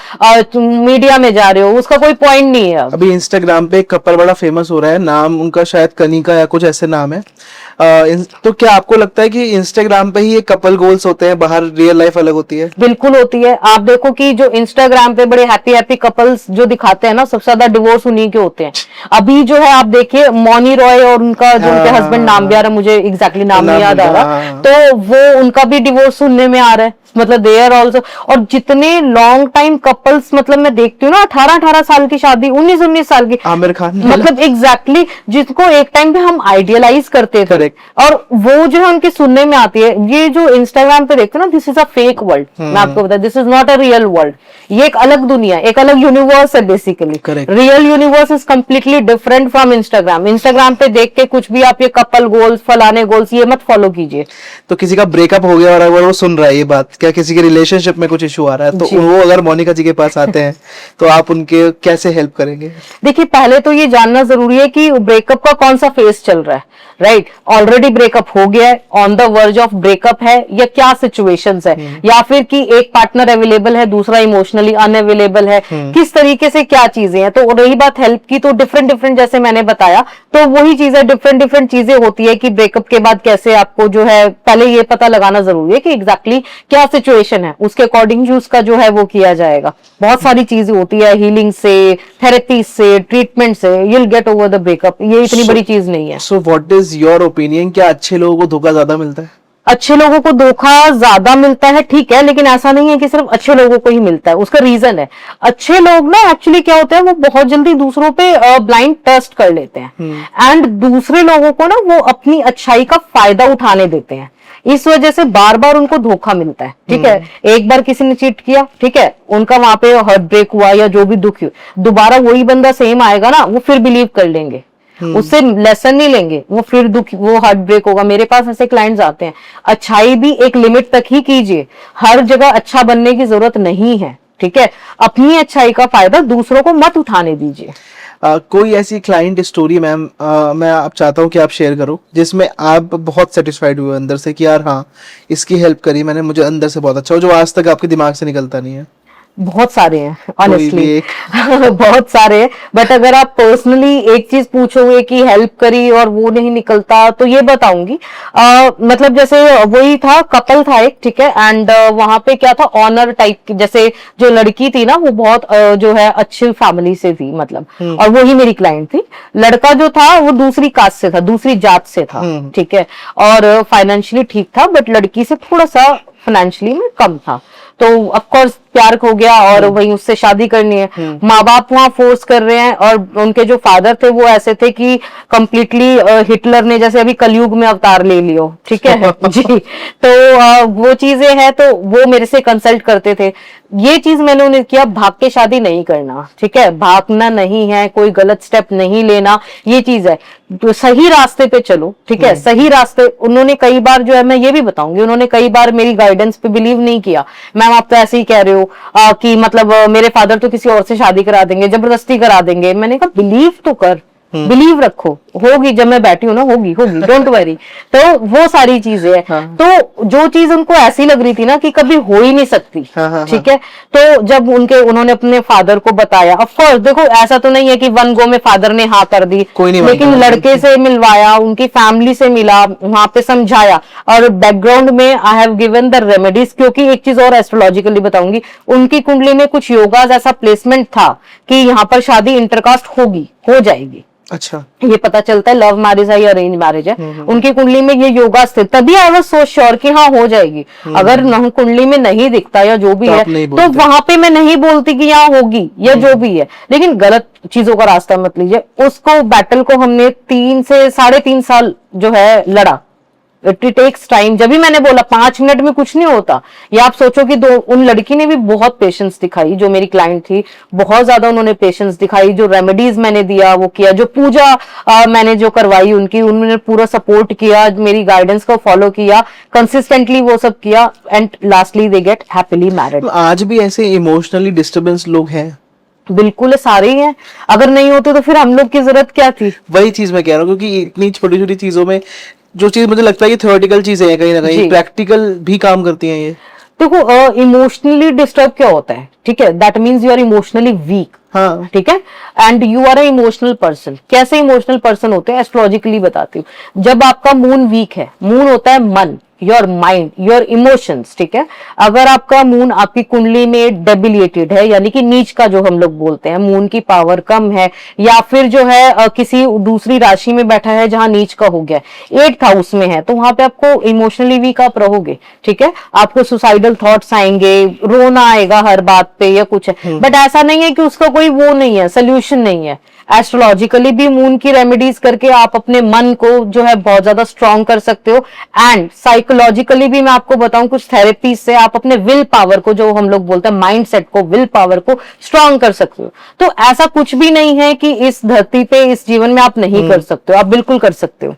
मीडिया में जा रहे हो, उसका कोई पॉइंट नहीं है। अभी इंस्टाग्राम पे एक कपल बड़ा फेमस हो रहा है, नाम उनका शायद कनिका या कुछ ऐसे नाम है। तो क्या आपको लगता है कि इंस्टाग्राम पे ही ये कपल गोल्स होते हैं, बाहर रियल लाइफ अलग होती है? बिल्कुल होती है। आप देखो कि जो इंस्टाग्राम पे बड़े हैप्पी हैप्पी कपल्स जो दिखाते हैं ना, सबसे ज्यादा डिवोर्स उन्हीं के होते हैं। अभी जो है आप देखिए मौनी रॉय और उनका जो उनके हस्बैंड, नाम भी आ रहा है मुझे एग्जैक्टली नाम नहीं याद आ रहा, तो वो उनका भी डिवोर्स सुनने में आ रहा है, मतलब दे आर ऑल्सो। और जितने लॉन्ग टाइम कपल्स मतलब मैं देखती हूँ ना, 18-18 साल की शादी, 19-19 साल की, आमिर खान मतलब एग्जैक्टली जिसको एक टाइम पे हम आइडियलाइज करते थे, और वो जो है उनके सुनने में आती है। ये जो इंस्टाग्राम पे देखते हो ना, this is a fake world, मैं आपको बता, this is not a real world. ये एक अलग दुनिया, एक अलग यूनिवर्स है basically. Real universe is completely different from Instagram. Instagram पे देख के कुछ भी आप ये कपल गोल्स, फलाने गोल्स, ये मत फॉलो कीजिए। तो किसी का ब्रेकअप हो गया और अगर वो सुन रहा है ये बात, क्या किसी के रिलेशनशिप में कुछ इशू आ रहा है, तो वो अगर मोनिका जी के पास आते हैं तो आप उनके कैसे हेल्प करेंगे? देखिए पहले तो ये जानना जरूरी है कि ब्रेकअप का कौन सा फेज चल रहा है, राइट। ऑलरेडी ब्रेकअप हो गया है, on the verge of breakup है, या क्या सिचुएशंस है, या फिर कि एक पार्टनर अवेलेबल है, दूसरा इमोशनली अनअवेलेबल है, किस तरीके से क्या चीजें हैं। तो रही बात हेल्प की, तो डिफरेंट डिफरेंट जैसे मैंने बताया, तो वही चीजें डिफरेंट डिफरेंट चीजें होती है कि ब्रेकअप के बाद कैसे आपको जो है पहले ये पता लगाना जरूरी है कि एग्जैक्टली क्या सिचुएशन है, उसके अकॉर्डिंग जो उसका जो है वो किया जाएगा। बहुत सारी चीजें होती है, हीलिंग से, थेरेपी से, ट्रीटमेंट से, you will get over the breakup. ये इतनी बड़ी चीज नहीं है। So what is your opinion, क्या अच्छे लोगों को धोखा ज्यादा मिलता है? अच्छे लोगों को धोखा ज्यादा मिलता है, ठीक है, लेकिन ऐसा नहीं है कि सिर्फ अच्छे लोगों को ही मिलता है। उसका रीजन है, अच्छे लोग ना एक्चुअली क्या होते हैं, वो बहुत जल्दी दूसरों पे ब्लाइंड ट्रस्ट कर लेते हैं, एंड दूसरे लोगों को ना वो अपनी अच्छाई का फायदा उठाने देते हैं। इस वजह से बार बार उनको धोखा मिलता है, ठीक है। एक बार किसी ने चीट किया, ठीक है, उनका वहां पे हार्ट ब्रेक हुआ या जो भी दुख हुआ, दोबारा वही बंदा सेम आएगा ना, वो फिर बिलीव कर लेंगे, उससे लेसन नहीं लेंगे, वो फिर दुख, वो हार्ट ब्रेक होगा। मेरे पास ऐसे क्लाइंट्स आते हैं। अच्छाई भी एक लिमिट तक ही कीजिए, हर जगह अच्छा बनने की जरूरत नहीं है, ठीक है। अपनी अच्छाई का फायदा दूसरों को मत उठाने दीजिए। कोई ऐसी क्लाइंट स्टोरी मैम मैं आप चाहता हूँ कि आप शेयर करो जिसमें आप बहुत सेटिस्फाइड हुए अंदर से कि यार हाँ इसकी हेल्प करी मैंने, मुझे अंदर से बहुत अच्छा हो, जो आज तक आपके दिमाग से निकलता नहीं है? बहुत सारे हैं ऑनेस्टली बहुत सारे हैं, बट अगर आप पर्सनली एक चीज पूछोगे कि हेल्प करी और वो नहीं निकलता, तो ये बताऊंगी। मतलब जैसे वही था, कपल था एक, ठीक है, एंड वहां पे क्या था, ऑनर टाइप, जैसे जो लड़की थी ना वो बहुत जो है अच्छी फैमिली से थी, मतलब, और वो ही मेरी क्लाइंट थी। लड़का जो था वो दूसरी कास्ट से था, दूसरी जात से था, ठीक है, और फाइनेंशियली ठीक था, बट लड़की से थोड़ा सा फाइनेंशियली में कम था। तो ऑफ कोर्स प्यार हो गया और वही उससे शादी करनी है। माँ बाप वहां फोर्स कर रहे हैं और उनके जो फादर थे वो ऐसे थे कि कंप्लीटली हिटलर ने जैसे अभी कलयुग में अवतार ले लियो, ठीक है जी। तो वो चीजें हैं, तो वो मेरे से कंसल्ट करते थे। ये चीज मैंने उन्हें किया, भाग के शादी नहीं करना, ठीक है, भागना नहीं है, कोई गलत स्टेप नहीं लेना, ये चीज है। तो सही रास्ते पे चलो, ठीक है, सही रास्ते। उन्होंने कई बार जो है, मैं ये भी बताऊंगी, उन्होंने कई बार मेरी गाइडेंस पे बिलीव नहीं किया। मैम आप तो ऐसे ही कह रहे हो कि मतलब मेरे फादर तो किसी और से शादी करा देंगे, जबरदस्ती करा देंगे। मैंने कहा बिलीव तो कर, बिलीव रखो, होगी, जब मैं बैठी हूँ ना होगी होगी, डोंट वरी। तो वो सारी चीजें हैं। हाँ। तो जो चीज उनको ऐसी लग रही थी ना कि कभी हो ही नहीं सकती, ठीक है, तो जब उन्होंने अपने फादर को बताया, ऑफ कोर्स देखो ऐसा तो नहीं है कि वन गो में फादर ने हाँ कर दी, कोई नहीं, लेकिन लड़के से मिलवाया, उनकी फैमिली से मिला, वहां पे समझाया, और बैकग्राउंड में I have given the remedies. क्योंकि एक चीज और एस्ट्रोलॉजिकली बताऊंगी, उनकी कुंडली में कुछ योगाज ऐसा प्लेसमेंट था कि यहाँ पर शादी इंटरकास्ट होगी, हो जाएगी। अच्छा, ये पता चलता है लव मैरिज है या अरेंज मैरिज है। उनकी कुंडली में ये योगा थे, तभी आई वाज सो श्योर कि हाँ हो जाएगी। अगर कुंडली में नहीं दिखता या जो भी तो है, तो वहां पे मैं नहीं बोलती कि यहाँ होगी या जो भी है। लेकिन गलत चीजों का रास्ता मत लीजिए। उसको बैटल को हमने 3 से 3.5 साल जो है लड़ा। It takes time. जब भी मैंने बोला 5 मिनट में कुछ नहीं होता, या आप सोचो कि उन लड़की ने भी बहुत पेशेंस दिखाई, जो मेरी क्लाइंट थी, बहुत ज्यादा उन्होंने पेशेंस दिखाई। जो रेमेडीज मैंने दिया वो किया, जो पूजा मैंने जो करवाई उनकी, उन्होंने पूरा सपोर्ट किया, मेरी गाइडेंस को फॉलो किया, कंसिस्टेंटली वो सब किया, and lastly they get happily married. आज भी ऐसे इमोशनली डिस्टर्बेंस लोग हैं? बिल्कुल सारे ही हैं। अगर नहीं होते तो फिर हम लोग की जरूरत क्या थी? वही चीज मैं कह रहा हूँ, क्योंकि इतनी छोटी छोटी चीजों में जो चीज मुझे लगता है कि थ्योरेटिकल चीजें हैं, कहीं ना कहीं प्रैक्टिकल भी काम करती हैं ये। देखो इमोशनली डिस्टर्ब क्या होता है, ठीक है, that means you are emotionally weak. हाँ, ठीक है, and you are a emotional person. कैसे इमोशनल पर्सन होते हैं एस्ट्रोलॉजिकली बताती हूँ। जब आपका मून वीक है, मून होता है मन, योर माइंड, योर इमोशंस, ठीक है। अगर आपका मून आपकी कुंडली में डेबिलिटेड है, यानी कि नीच का जो हम लोग बोलते हैं, मून की पावर कम है, या फिर जो है किसी दूसरी राशि में बैठा है जहां नीच का हो गया, 8th हाउस में है, तो वहां पे आपको इमोशनली वीक आप रहोगे, ठीक है। आपको सुसाइडल थॉट्स आएंगे, रोना आएगा हर बात पे या कुछ है। बट ऐसा नहीं है कि उसका कोई वो नहीं है, सोल्यूशन नहीं है। एस्ट्रोलॉजिकली भी मून की रेमेडीज करके आप अपने मन को जो है बहुत ज्यादा स्ट्रॉन्ग कर सकते हो। एंड साइकोलॉजिकली भी मैं आपको बताऊं, कुछ थेरेपी से आप अपने विल पावर को, जो हम लोग बोलते हैं माइंड सेट को, विल पावर को स्ट्रॉन्ग कर सकते हो। तो ऐसा कुछ भी नहीं है कि इस धरती पे, इस जीवन में आप नहीं कर सकते हो, आप बिल्कुल कर सकते हो।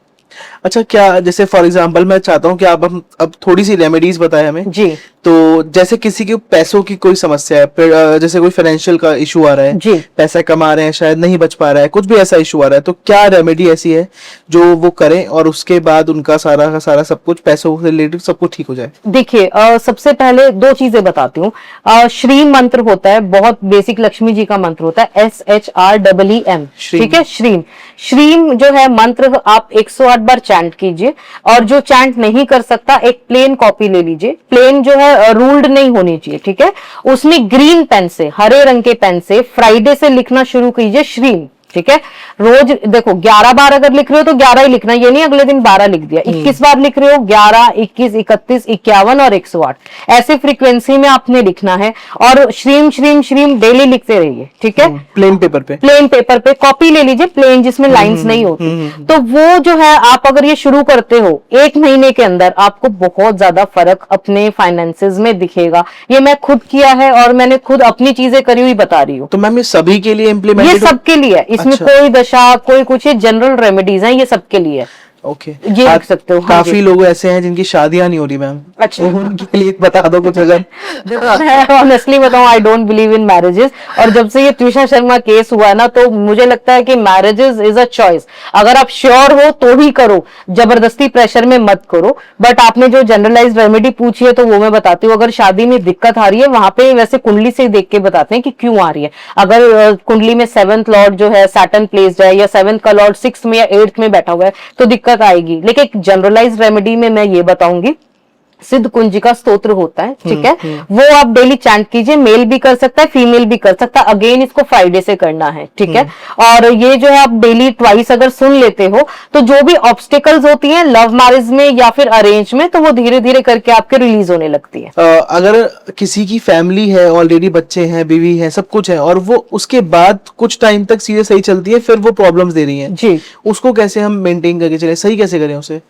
अच्छा, क्या जैसे फॉर एग्जांपल मैं चाहता हूँ कि आप अब थोड़ी सी रेमेडीज बताएं हमें जी। तो जैसे किसी के पैसों की कोई समस्या है, जैसे कोई फाइनेंशियल का इशू आ रहा है जी, पैसा कमा रहे हैं, शायद नहीं बच पा रहा है, कुछ भी ऐसा इशू आ रहा है, तो क्या रेमेडी ऐसी है जो वो करें और उसके बाद उनका सारा का सारा सब कुछ पैसों से रिलेटेड सब कुछ ठीक हो जाए? देखिए सबसे पहले 2 चीजें बताती हूँ। श्रीम मंत्र होता है, बहुत बेसिक लक्ष्मी जी का मंत्र होता है, SHREEM, ठीक है। श्रीम जो है मंत्र आप 108 बार चैंट कीजिए। और जो चैंट नहीं कर सकता, एक प्लेन कॉपी ले लीजिए, प्लेन जो है रूल्ड नहीं होनी चाहिए, ठीक है। उसमें ग्रीन पेन से, हरे रंग के पेन से फ्राइडे से लिखना शुरू कीजिए श्रीम, ठीक है। रोज देखो 11 बार अगर लिख रहे हो तो 11 ही लिखना, ये नहीं अगले दिन 12 लिख दिया। 21 बार लिख रहे हो, 11, 21, 31, 51 और 108, ऐसे फ्रीक्वेंसी में आपने लिखना है। और श्रीम श्रीम श्रीम डेली लिखते रहिए, ठीक है। प्लेन पेपर पे, प्लेन पेपर पे कॉपी ले लीजिए, प्लेन जिसमें लाइंस नहीं होती। तो वो जो है आप अगर ये शुरू करते हो 1 महीने के अंदर, आपको बहुत ज्यादा फर्क अपने फाइनेंसेस में दिखेगा। ये मैं खुद किया है और मैंने खुद अपनी चीजें करी हुई बता रही हूँ। तो मैम ये सभी के लिए इम्प्लीमेंटेड? ये सबके लिए है, इसमें अच्छा। कोई दशा, कोई कुछ, ये जनरल रेमेडीज हैं, ये सबके लिए है। ओके, ये लिख सकते हो। हाँ काफी जी। लोग ऐसे हैं जिनकी शादियां नहीं हो रही मैम, अच्छा। उनके लिए बता दो कुछ अगर। मैं ऑनेस्टली बताऊं, I don't believe in marriages. और जब से ये त्विषा शर्मा केस हुआ है ना, तो मुझे लगता है कि मैरिजेस इज अ चॉइस। अगर आप श्योर हो तो ही करो, जबरदस्ती प्रेशर में मत करो। बट आपने जो जनरलाइज्ड रेमेडी पूछी है तो वो मैं बताती हूँ। अगर शादी में दिक्कत आ रही है, वहां पे वैसे कुंडली से देख के बताते हैं कि क्यों आ रही है। अगर कुंडली में 7th लॉर्ड जो है सैटर्न प्लेस्ड है, या 7th का लॉर्ड 6th में या 8th में बैठा हुआ है, तो दिक्कत आएगी। लेकिन जनरलाइज्ड रेमेडी में मैं ये बताऊंगी, सिद्ध कुंजिका स्तोत्र होता है, ठीक है, वो आप डेली चैंट कीजिए। मेल भी कर सकता है, फीमेल भी कर सकता है। अगेन इसको फ्राइडे से करना है, ठीक है। और ये जो है आप डेली ट्वाइस अगर सुन लेते हो तो जो भी ऑब्स्टिकल्स होती हैं लव मैरिज में या फिर अरेंज में, तो वो धीरे धीरे करके आपके रिलीज होने लगती है। अगर किसी की फैमिली है, ऑलरेडी बच्चे हैं, बीवी है, सब कुछ है, और वो उसके बाद कुछ टाइम तक चीजें सही चलती है, फिर वो प्रॉब्लम्स दे रही हैं जी, उसको कैसे हम मेंटेन करके चले, सही कैसे करें उसे?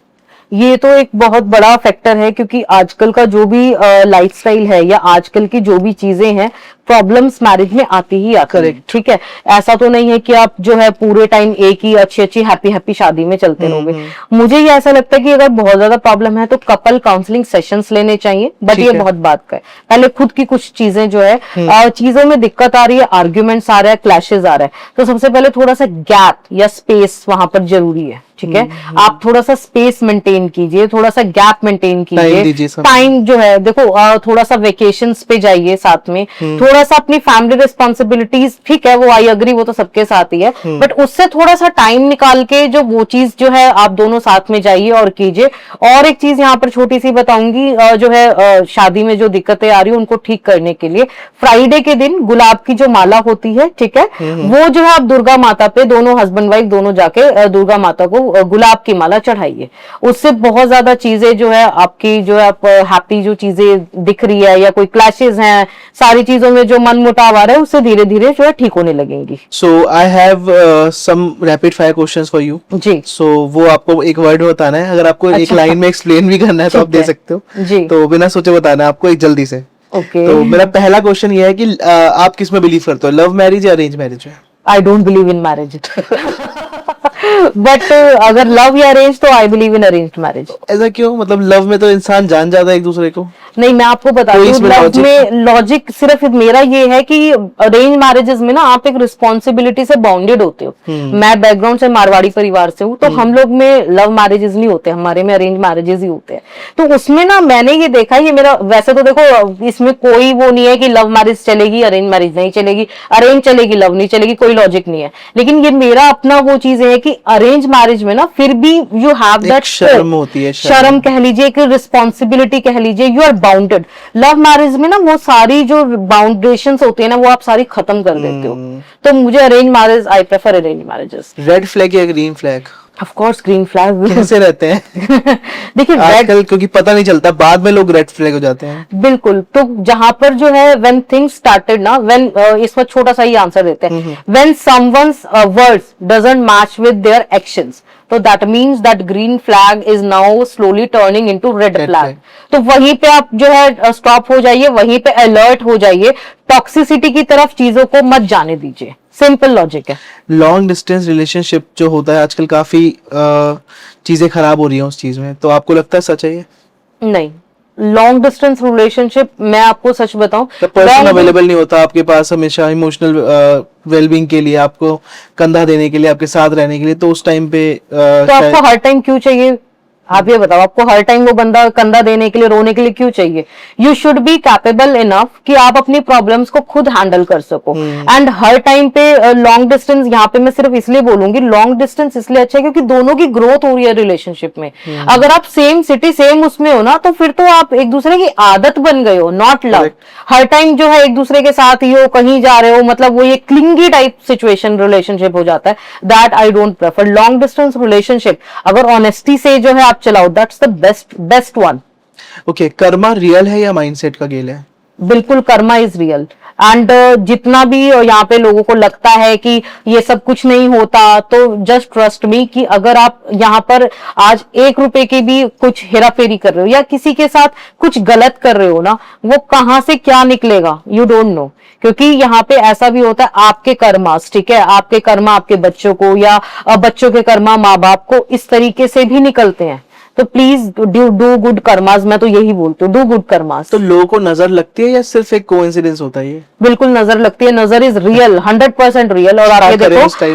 ये तो एक बहुत बड़ा फैक्टर है, क्योंकि आजकल का जो भी लाइफस्टाइल है या आजकल की जो भी चीजें हैं, प्रॉब्लम्स मैरिज में आती ही आती है, ठीक है। ऐसा तो नहीं है कि आप जो है पूरे टाइम एक ही अच्छी अच्छी हैप्पी हैप्पी शादी में चलते रहोगे। मुझे ये ऐसा लगता है कि अगर बहुत ज्यादा प्रॉब्लम है तो कपल काउंसलिंग सेशंस लेने चाहिए, बट ये बहुत बात का है। पहले खुद की कुछ चीजें जो है चीजों में दिक्कत आ रही है, आर्ग्यूमेंट्स आ रहा है, क्लैशेस आ रहा है, तो सबसे पहले थोड़ा सा गैप या स्पेस वहां पर जरूरी है, ठीक है। आप थोड़ा सा स्पेस मेंटेन कीजिए, थोड़ा सा गैप मेंटेन कीजिए। टाइम जो है देखो, थोड़ा सा वेकेशंस पे जाइए साथ में, थोड़ा सा अपनी फैमिली रिस्पॉन्सिबिलिटीज, ठीक है, वो आई अग्री, वो तो सबके साथ ही है, बट उससे थोड़ा सा टाइम निकाल के जो वो चीज जो है आप दोनों साथ में जाइए और कीजिए। और एक चीज यहाँ पर छोटी सी बताऊंगी, जो है शादी में जो दिक्कतें आ रही है उनको ठीक करने के लिए फ्राइडे के दिन गुलाब की जो माला होती है, ठीक है, वो जो है आप दुर्गा माता पे दोनों हस्बैंड वाइफ दोनों जाके दुर्गा माता को गुलाब की माला चढ़ाइए। उससे बहुत ज्यादा चीजें जो है आपकी, जो है आप हैप्पी जो चीजें दिख रही है या कोई क्लैशेस हैं, सारी चीजों में जो मन मुटाव आ रहा है, उससे धीरे धीरे जो है ठीक होने लगेंगी। So I have some rapid fire questions for you जी। सो वो आपको एक वर्ड में बताना है, अगर आपको एक लाइन में एक्सप्लेन भी करना है तो आप दे सकते हो जी। तो बिना सोचे बताना है आपको, एक जल्दी से। ओके। तो मेरा पहला क्वेश्चन ये है कि आप किस में बिलीव करते हो, लव मैरिज या अरेंज मैरिज में? I don't believe in marriage but अगर लव या अरेंज तो आई बिलीव इन अरेंज्ड मैरिज। ऐसा क्यों? मतलब लव में तो इंसान जान जाता है एक दूसरे को। नहीं, मैं आपको बता दूं, लव में लॉजिक सिर्फ मेरा ये है कि अरेंज मैरिजेस में ना आप एक रिस्पॉन्सिबिलिटी से बाउंडेड होते हो। मैं बैकग्राउंड से मारवाड़ी परिवार से हूँ, तो हम लोग में लव मैरिजेस नहीं होते, हमारे में अरेंज मैरिजेस ही होते हैं। तो उसमें ना मैंने ये देखा, ये मेरा, वैसे तो देखो इसमें कोई वो नहीं है कि लव मैरिज चलेगी अरेंज मैरिज नहीं चलेगी, अरेंज चलेगी लव नहीं चलेगी, कोई लॉजिक नहीं है। लेकिन ये मेरा अपना वो चीज है कि अरेंज मैरिज में ना फिर भी यू हैव दैट शर्म होती है, शर्म कह लीजिए, एक रिस्पॉन्सिबिलिटी कह लीजिए, you are bounded. Love marriage में ना वो सारी जो बाउंडेशंस होती है ना, वो आप सारी खत्म कर देते हो। तो मुझे arrange marriage, I prefer arrange marriages. Red flag या green flag? Of course green flag. कैसे रहते हैं देखिए आजकल, क्योंकि पता नहीं चलता, बाद में लोग रेड फ्लैग हो जाते हैं। बिल्कुल। तो जहां पर जो है व्हेन थिंग्स स्टार्टेड ना, व्हेन इसमें छोटा सा ही आंसर देते हैं, when someone's words doesn't match with their actions, तो that means that green flag is now slowly turning into red flag. तो वहीं पे आप जो है स्टॉप हो जाइए, वहीं पे अलर्ट हो जाइए, टॉक्सिसिटी की तरफ चीजों को मत जाने दीजिए। सिंपल लॉजिक है। लॉन्ग डिस्टेंस रिलेशनशिप जो होता है आजकल, काफी चीजें खराब हो रही हैं उस चीज में, तो आपको लगता है सच है ये? नहीं, लॉन्ग डिस्टेंस रिलेशनशिप, मैं आपको सच बताऊं, पर्सन अवेलेबल नहीं होता आपके पास हमेशा इमोशनल वेलबींग के लिए, आपको कंधा देने के लिए, आपके साथ रहने के लिए, तो उस टाइम पे तो आपको हर टाइम क्यों चाहिए? आप ये बताओ, आपको हर टाइम वो बंदा कंधा देने के लिए, रोने के लिए क्यों चाहिए? You should be capable enough कि आप अपनी प्रॉब्लम्स को खुद हैंडल कर सको। एंड हर टाइम पे लॉन्ग डिस्टेंस, यहाँ पे मैं सिर्फ इसलिए बोलूंगी लॉन्ग डिस्टेंस इसलिए अच्छा है क्योंकि दोनों की ग्रोथ हो रही है रिलेशनशिप में। अगर आप सेम सिटी सेम उसमें हो ना, तो फिर तो आप एक दूसरे की आदत बन गए हो, नॉट लव। हर टाइम जो है एक दूसरे के साथ ही हो, कहीं जा रहे हो, मतलब वो ये क्लिंगी टाइप सिचुएशन रिलेशनशिप हो जाता है। That I don't prefer. Long distance relationship अगर ऑनेस्टी से जो है चलाओ, that's the best one. Okay, Karma real है या माइंडसेट का गेल है? बिल्कुल, कर्मा इज रियल। एंड जितना भी यहाँ पे लोगों को लगता है कि ये सब कुछ नहीं होता, तो जस्ट ट्रस्ट मी कि अगर आप यहाँ पर आज 1 रुपए की भी कुछ हेराफेरी कर रहे हो या किसी के साथ कुछ गलत कर रहे हो ना, वो कहाँ से क्या निकलेगा यू डोंट नो। क्योंकि यहाँ पे ऐसा भी होता है, आपके कर्मास, ठीक है, आपके कर्मा आपके बच्चों को या बच्चों के कर्मा माँ बाप को इस तरीके से भी निकलते हैं। तो प्लीज डू गुड कर्मास, मैं तो यही बोलती हूँ, डू गुड कर्मास। तो लोगों को नजर लगती है या सिर्फ एक कोइंसिडेंस होता है ये? बिल्कुल नजर लगती है, नजर इज रियल, 100% रियल। और आप ये देखो,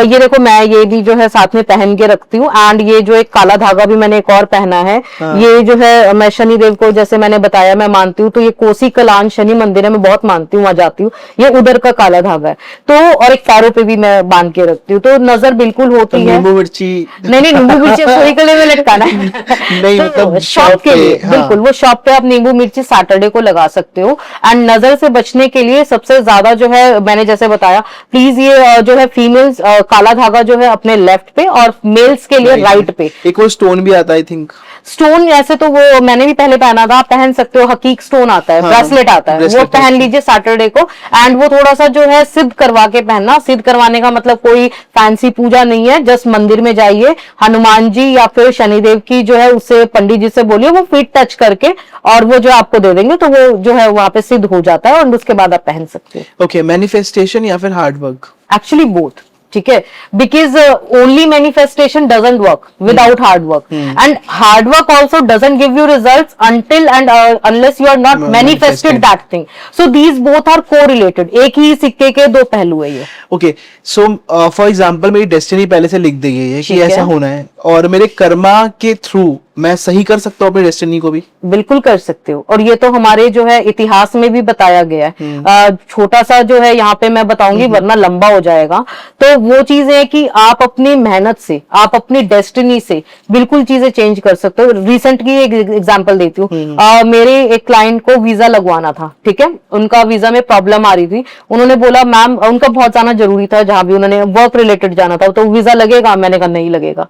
ये देखो, मैं ये भी जो है साथ में पहन के रखती हूँ। एंड ये जो एक काला धागा भी मैंने एक और पहना है, ये जो है मैं शनिदेव को, जैसे मैंने बताया, मैं मानती हूँ, तो ये कोसी कलान शनि मंदिर है, मैं बहुत मानती हूँ, वहां जाती हूँ, ये उधर का काला धागा है। तो और एक पैरों पे भी मैं बांध के रखती हूँ, तो नजर बिल्कुल होती है। नींबू मिर्ची? नहीं, नींबू मिर्ची सोई गले में लटकाना है। नहीं तो मतलब शॉप के लिए हाँ। बिल्कुल, वो शॉप पे आप नींबू मिर्ची सैटरडे को लगा सकते हो। एंड नजर से बचने के लिए सबसे ज्यादा जो है, मैंने जैसे बताया, प्लीज ये जो है फीमेल्स काला धागा जो है अपने लेफ्ट पे और मेल्स के लिए राइट पे। एक वो स्टोन भी आता है आई थिंक। स्टोन ऐसे तो वो मैंने भी पहले पहना था, आप पहन सकते हो, हकीक स्टोन आता है, हाँ, ब्रेसलेट आता है, वो ब्रेसलेट पहन आता है। लीजिए सैटरडे को। एंड वो थोड़ा सा जो है सिद्ध करवा के पहनना। सिद्ध करवाने का मतलब कोई फैंसी पूजा नहीं है, जस्ट मंदिर में जाइए, हनुमान जी या फिर शनिदेव की जो है उससे पंडित जी से बोलिए, वो फीट टच करके और वो जो आपको दे देंगे, तो वो जो है वहां पे सिद्ध हो जाता है और उसके बाद आप पहन सकते हो। ओके, मैनिफेस्टेशन या फिर हार्ड वर्क? एक्चुअली बोथ, ठीक है, because only manifestation doesn't work without hard work, and hard work also doesn't give you results until and unless you are not manifested that thing. So these both are correlated. एक ही सिक्के के दो पहलू है ये। Okay, so for example मेरी destiny पहले से लिख दी गई है कि ठीक ऐसा है। होना है, और मेरे कर्मा के थ्रू मैं सही कर सकता हूँ अपनी डेस्टिनी को भी? बिल्कुल कर सकते हो, और ये तो हमारे जो है इतिहास में भी बताया गया है। छोटा सा जो है यहाँ पे मैं बताऊंगी, वरना लंबा हो जाएगा। तो वो चीज है कि आप अपनी मेहनत से, आप अपनी डेस्टिनी से बिल्कुल चीजें चेंज कर सकते हो। रिसेंट की एक एग्जांपल देती हूँ। मेरे एक क्लाइंट को वीजा लगवाना था, ठीक है, उनका वीजा में प्रॉब्लम आ रही थी। उन्होंने बोला मैम, उनका बहुत जाना जरूरी था, जहां भी उन्होंने वर्क रिलेटेड जाना था, तो वीजा लगेगा? मैंने कहा नहीं लगेगा।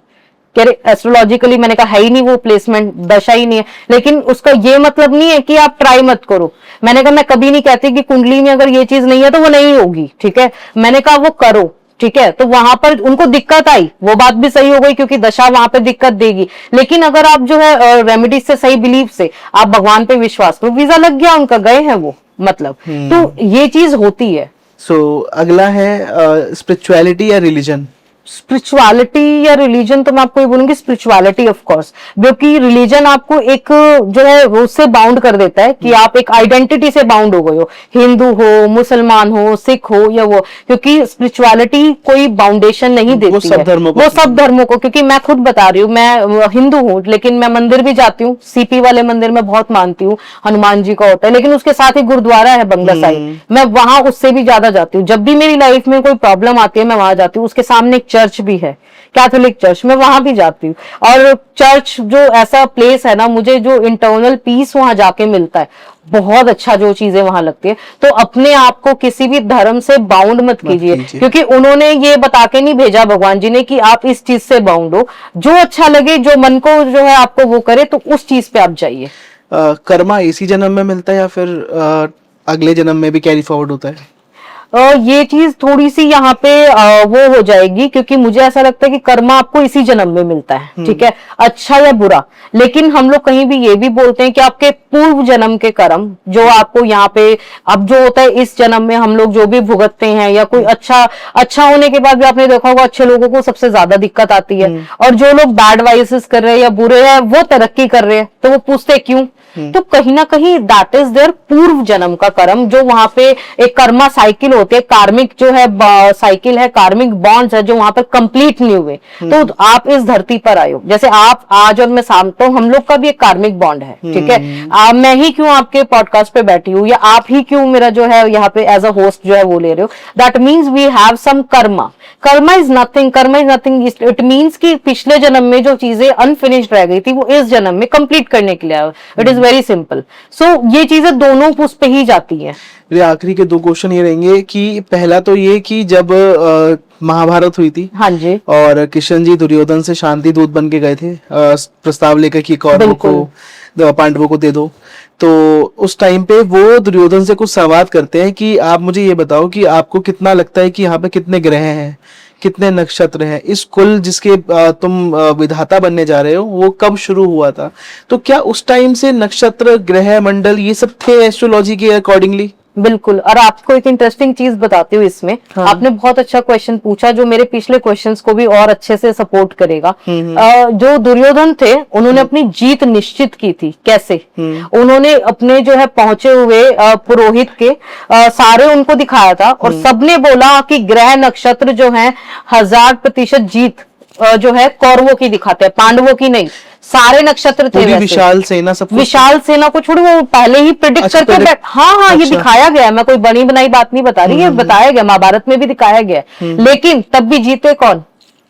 कह रहे एस्ट्रोलॉजिकली, मैंने कहा है ही नहीं वो प्लेसमेंट, दशा ही नहीं है। लेकिन उसका ये मतलब नहीं है कि आप ट्राई मत करो। मैंने कहा मैं कभी नहीं कहती कि कुंडली में अगर ये चीज नहीं है तो वो नहीं होगी, ठीक है, मैंने कहा वो करो, ठीक है। तो वहां पर उनको दिक्कत आई, वो बात भी सही हो गई क्योंकि दशा वहां पे दिक्कत देगी। लेकिन अगर आप जो है रेमेडी से, सही बिलीफ से, आप भगवान पे विश्वास करो, वीजा लग गया उनका, गए हैं वो, मतलब। तो ये चीज होती है। सो अगला है स्पिरिचुअलिटी या रिलीजन? स्पिरिचुअलिटी या रिलीजन, तो मैं आपको ये बोलूंगी स्पिरिचुअलिटी ऑफ कोर्स, क्योंकि रिलीजन आपको एक जो है उससे बाउंड कर देता है कि आप एक आइडेंटिटी से बाउंड हो गए हो, हिंदू हो, मुसलमान हो, सिख हो या वो, क्योंकि स्पिरिचुअलिटी कोई बाउंडेशन नहीं देती वो सब है, धर्मों को, वो सब धर्मों को। क्योंकि मैं खुद बता रही हूँ, मैं हिंदू हूँ, लेकिन मैं मंदिर भी जाती हूँ, सीपी वाले मंदिर में बहुत मानती हूँ, हनुमान जी का होता है, लेकिन उसके साथ ही गुरुद्वारा है बंगला साहिब, मैं वहां उससे भी ज्यादा जाती हूँ। जब भी मेरी लाइफ में कोई प्रॉब्लम आती है मैं वहां जाती हूँ। उसके सामने एक चर्च भी है, कैथोलिक चर्च, मैं वहां भी जाती हूँ। और चर्च जो ऐसा प्लेस है ना, मुझे जो इंटरनल पीस वहां जाके मिलता है, बहुत अच्छा जो चीजें वहां लगती है। तो अपने आप को किसी भी धर्म से बाउंड मत कीजिए, क्योंकि उन्होंने ये बता के नहीं भेजा भगवान जी ने कि आप इस चीज से बाउंड हो। जो अच्छा लगे, जो मन को जो है आपको वो करे, तो उस चीज पे आप जाइए। कर्मा इसी जन्म में मिलता है या फिर अगले जन्म में भी कैरी फॉरवर्ड होता है? ये चीज थोड़ी सी यहाँ पे वो हो जाएगी, क्योंकि मुझे ऐसा लगता है कि कर्मा आपको इसी जन्म में मिलता है, ठीक है, अच्छा या बुरा। लेकिन हम लोग कहीं भी ये भी बोलते हैं कि आपके पूर्व जन्म के कर्म जो आपको यहाँ पे अब जो होता है, इस जन्म में हम लोग जो भी भुगतते हैं, या कोई अच्छा होने के बाद भी आपने देखा होगा अच्छे लोगों को सबसे ज्यादा दिक्कत आती है, और जो लोग बैड वाइसेस कर रहे हैं या बुरे हैं वो तरक्की कर रहे हैं, तो वो पूछते क्यों? तो कहीं ना कहीं दैट इज देयर पूर्व जन्म का कर्म, जो वहां पे एक कर्मा साइकिल होती है, कार्मिक जो है साइकिल है, कार्मिक बॉन्ड्स है जो वहां पे कंप्लीट नहीं हुए। तो आप इस धरती पर आए हो, जैसे आप आज और मैं शाम, तो हम लोग का भी एक कार्मिक बॉन्ड है, ठीक है। मैं ही क्यों आपके पॉडकास्ट पे बैठी हूँ, या आप ही क्यों मेरा जो है यहाँ पे एज अ होस्ट जो है वो ले रहे हो, that means we have some karma. Karma is nothing, it means कि पिछले जन्म में जो चीजें अनफिनिश्ड रह गई थी वो इस जन्म में कंप्लीट करने के लिए आया। It is very simple. So ये चीजें दोनों उस पे ही जाती हैं। मेरे आखिरी के 2 क्वेश्चन ये रहेंगे कि पहला तो ये कि जब महाभारत हुई थी, हाँ जी, और कृष्ण जी दुर्योधन से शांति दूत बन के गए थे, प्रस्ताव लेकर कि कौरवों को, पांडवों को दे दो, तो उस टाइम पे वो दुर्योधन से कुछ सवाल करते हैं कि आप मुझे ये बताओ कि आपको कितना लगता है कि यहाँ पे कितने ग्रह हैं, कितने नक्षत्र हैं, इस कुल जिसके तुम विधाता बनने जा रहे हो वो कब शुरू हुआ था? तो क्या उस टाइम से नक्षत्र, ग्रह मंडल ये सब थे एस्ट्रोलॉजी के अकॉर्डिंगली? बिल्कुल। और आपको एक इंटरेस्टिंग चीज बताती हूँ इसमें, हाँ। आपने बहुत अच्छा क्वेश्चन पूछा जो मेरे पिछले क्वेश्चंस को भी और अच्छे से सपोर्ट करेगा। जो दुर्योधन थे उन्होंने अपनी जीत निश्चित की थी। कैसे? उन्होंने अपने जो है पहुंचे हुए पुरोहित के सारे उनको दिखाया था, और सबने बोला कि ग्रह नक्षत्र जो है 1000% जीत जो है कौरवों की दिखाते हैं, पांडवों की नहीं। सारे नक्षत्र थे वैसे। विशाल सेना, सब विशाल सेना को छोड़, वो पहले ही प्रिडिक्ट करके बैठ। हाँ, ये दिखाया गया है, मैं कोई बनी बनाई बात नहीं बता रही, ये बताया गया, महाभारत में भी दिखाया गया। लेकिन तब भी जीते कौन?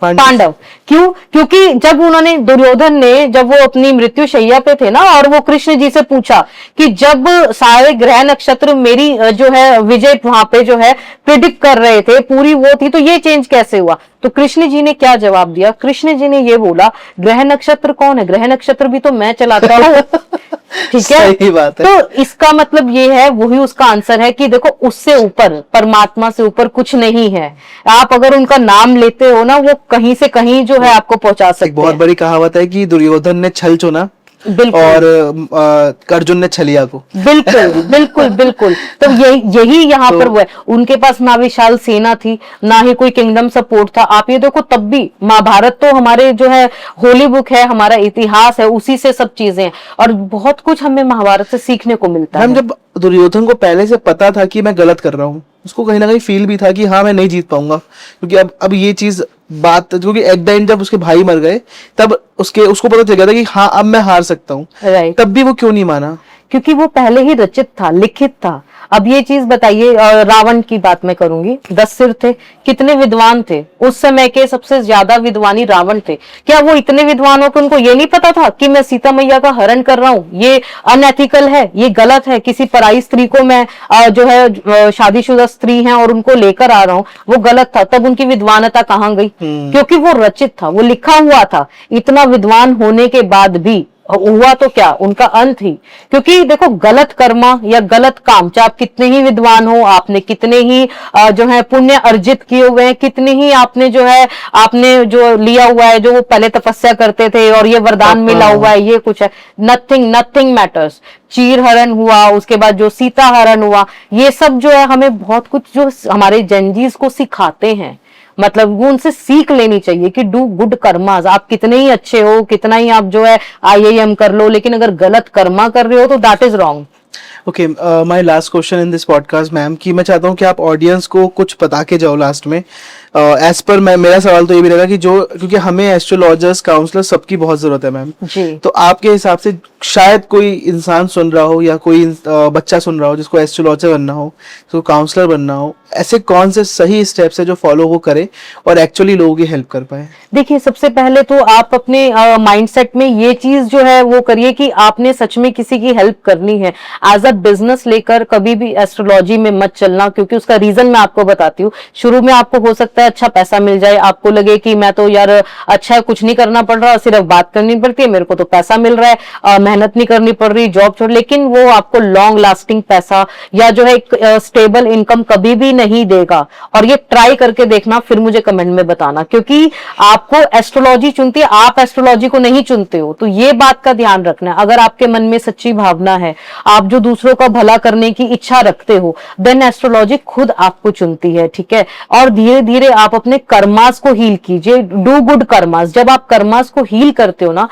पांडव। क्यों? क्योंकि जब उन्होंने, दुर्योधन ने जब वो अपनी मृत्यु शैया पे थे ना, और वो कृष्ण जी से पूछा कि जब सारे ग्रह नक्षत्र मेरी जो है विजय वहां पे जो है प्रिडिक्ट कर रहे थे, पूरी वो थी, तो ये चेंज कैसे हुआ? तो कृष्ण जी ने क्या जवाब दिया? कृष्ण जी ने ये बोला, ग्रह नक्षत्र कौन है? ग्रह नक्षत्र भी तो मैं चलाता हूँ। ठीक है, सही बात है। तो इसका मतलब ये है, वही उसका आंसर है कि देखो, उससे ऊपर, परमात्मा से ऊपर कुछ नहीं है। आप अगर उनका नाम लेते हो ना, वो कहीं से कहीं जो है आपको पहुंचा सकते एक बहुत हैं। बड़ी कहावत है कि दुर्योधन ने छल चुना बिल्कुल। और अर्जुन ने छलिया को। बिल्कुल बिल्कुल बिल्कुल। तो यही यहाँ तो पर वो है, उनके पास ना विशाल सेना थी, ना ही कोई किंगडम सपोर्ट था। आप ये देखो, तब भी महाभारत तो हमारे जो है होली बुक है, हमारा इतिहास है, उसी से सब चीजें हैं, और बहुत कुछ हमें महाभारत से सीखने को मिलता मैम, है। जब दुर्योधन को पहले से पता था कि मैं गलत कर रहा हूँ, उसको कहीं ना कहीं फील भी था कि हाँ मैं नहीं जीत पाऊंगा, क्योंकि अब ये चीज बात, क्योंकि एट द एंड जब उसके भाई मर गए तब उसको पता चल गया था कि हाँ अब मैं हार सकता हूँ। राइट। तब भी वो क्यों नहीं माना? क्योंकि वो पहले ही रचित था, लिखित था। अब ये चीज बताइए, रावण की बात मैं करूंगी। 10 सिर थे, कितने विद्वान थे उस समय के, सबसे ज्यादा विद्वानी रावण थे। क्या वो इतने विद्वान हो कि उनको ये नहीं पता था कि मैं सीता मैया का हरण कर रहा हूँ, ये अनएथिकल है, ये गलत है, किसी पराई स्त्री को मैं जो है शादीशुदा स्त्री है और उनको लेकर आ रहा हूँ, वो गलत था। तब उनकी विद्वानता कहाँ गई? क्योंकि वो रचित था, वो लिखा हुआ था। इतना विद्वान होने के बाद भी हुआ तो क्या, उनका अंत ही। क्योंकि देखो, गलत कर्मा या गलत काम, चाहे आप कितने ही विद्वान हो, आपने कितने ही जो है पुण्य अर्जित किए हुए हैं, कितने ही आपने जो है आपने जो लिया हुआ है, जो वो पहले तपस्या करते थे और ये वरदान मिला हुआ है, ये कुछ है, नथिंग मैटर्स। चीर हरण हुआ, उसके बाद जो सीता हरण हुआ, ये सब जो है हमें बहुत कुछ जो हमारे जंजीज को सिखाते हैं। मतलब वो उनसे सीख लेनी चाहिए कि डू गुड कर्मास। आप कितने ही अच्छे हो, कितना ही आप जो है IIM कर लो, लेकिन अगर गलत कर्मा कर रहे हो तो that is wrong. Okay, my last question in this podcast ma'am, कि मैं चाहता हूँ कि आप ऑडियंस को कुछ बता के जाओ लास्ट में। एज पर मेरा सवाल तो ये भी रहेगा कि जो, क्योंकि हमें एस्ट्रोलॉजर्स, काउंसलर सबकी बहुत जरूरत है मैम जी। तो आपके हिसाब से शायद कोई इंसान सुन रहा हो या कोई बच्चा सुन रहा हो जिसको एस्ट्रोलॉजर बनना हो, जिसको काउंसलर बनना हो, ऐसे कौन से सही स्टेप्स है जो फॉलो वो करे और एक्चुअली लोगों की हेल्प कर पाए? देखिए, सबसे पहले तो आप अपने माइंडसेट में ये चीज जो है वो करिए कि आपने सच में किसी की हेल्प करनी है। एज अ बिजनेस लेकर कभी भी एस्ट्रोलॉजी में मत चलना, क्योंकि उसका रीजन मैं आपको बताती हूँ। शुरू में आपको हो सकता है अच्छा पैसा मिल जाए, आपको लगे कि मैं तो यार अच्छा है, कुछ नहीं करना पड़ रहा, सिर्फ बात करनी पड़ती है, मेरे को तो पैसा मिल रहा है, मेहनत नहीं करनी पड़ रही, जॉब छोड़, लेकिन वो आपको लॉन्ग लास्टिंग पैसा या जो है एक स्टेबल इनकम कभी भी नहीं देगा। और ये ट्राई करके देखना, फिर मुझे कमेंट में बताना, क्योंकि आपको एस्ट्रोलॉजी चुनती है, आप एस्ट्रोलॉजी को नहीं चुनते हो। तो ये बात का ध्यान रखना है। अगर आपके मन में सच्ची भावना है, आप जो दूसरों का भला करने की इच्छा रखते हो, देन एस्ट्रोलॉजी खुद आपको चुनती है। ठीक है, और धीरे धीरे आप अपने कर्मास को हील कीजिए, डू गुड कर्मास। जब आप कर्मास को हील करते हो ना,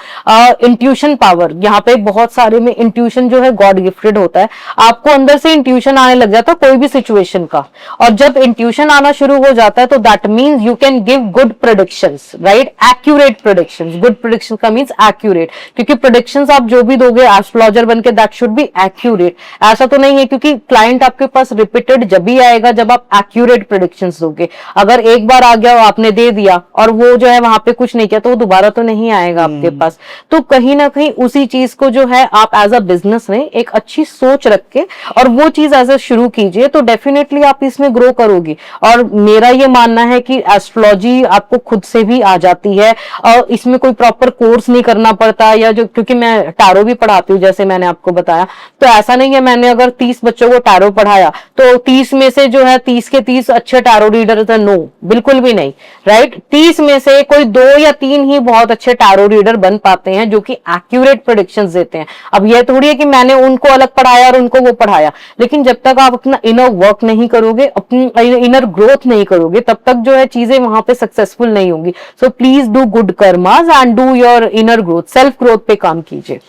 इंट्यूशन पावर, यहाँ पे बहुत सारे में इंट्यूशन जो है गॉड गिफ्टेड होता है। आपको अंदर से इंट्यूशन आने लग जाता है कोई भी सिचुएशन का, और जब इंट्यूशन आना शुरू हो जाता है तो that means you can give good predictions, right, accurate predictions. Good prediction का मीन्स एक्यूरेट, क्योंकि प्रेडिक्शंस आप जो भी दोगे एस्ट्रोलॉजर बनके, दैट शुड बी एक्यूरेट। ऐसा तो नहीं है, क्योंकि क्लाइंट आपके पास रिपीटेड जब भी आएगा जब आप एक्यूरेट प्रेडिक्शंस दोगे। अगर एक बार आ गया, आपने दे दिया और वो जो है वहां पे कुछ नहीं किया, तो वो दोबारा तो नहीं आएगा आपके पास। तो कहीं ना कहीं उसी चीज को जो है आप एज अ बिजनेस में एक अच्छी सोच रख के और वो चीज एज अ शुरू कीजिए, तो डेफिनेटली आप इसमें ग्रो करोगी। और मेरा ये मानना है कि एस्ट्रोलॉजी आपको खुद से भी आ जाती है, और इसमें कोई प्रॉपर कोर्स नहीं करना पड़ता, या जो, क्योंकि मैं टैरो भी पढ़ाती हूँ जैसे मैंने आपको बताया, तो ऐसा नहीं है मैंने अगर 30 बच्चों को टैरो पढ़ाया तो 30 में से जो है 30 के 30 अच्छे टैरो रीडर थे, नो, बिल्कुल भी नहीं, राइट। 30 में से कोई 2 या 3 ही बहुत अच्छे टैरो रीडर बन पाते हैं जो कि एक्यूरेट प्रेडिक्शंस देते हैं। अब यह थोड़ी है कि मैंने उनको अलग पढ़ाया और उनको वो पढ़ाया, लेकिन जब तक आप अपना इनर वर्क नहीं करोगे, अपनी इनर ग्रोथ नहीं करोगे, तब तक जो है चीजें वहां पे सक्सेसफुल नहीं होंगी। So please do good karmas and do your inner growth, self growth पे काम कीजिए।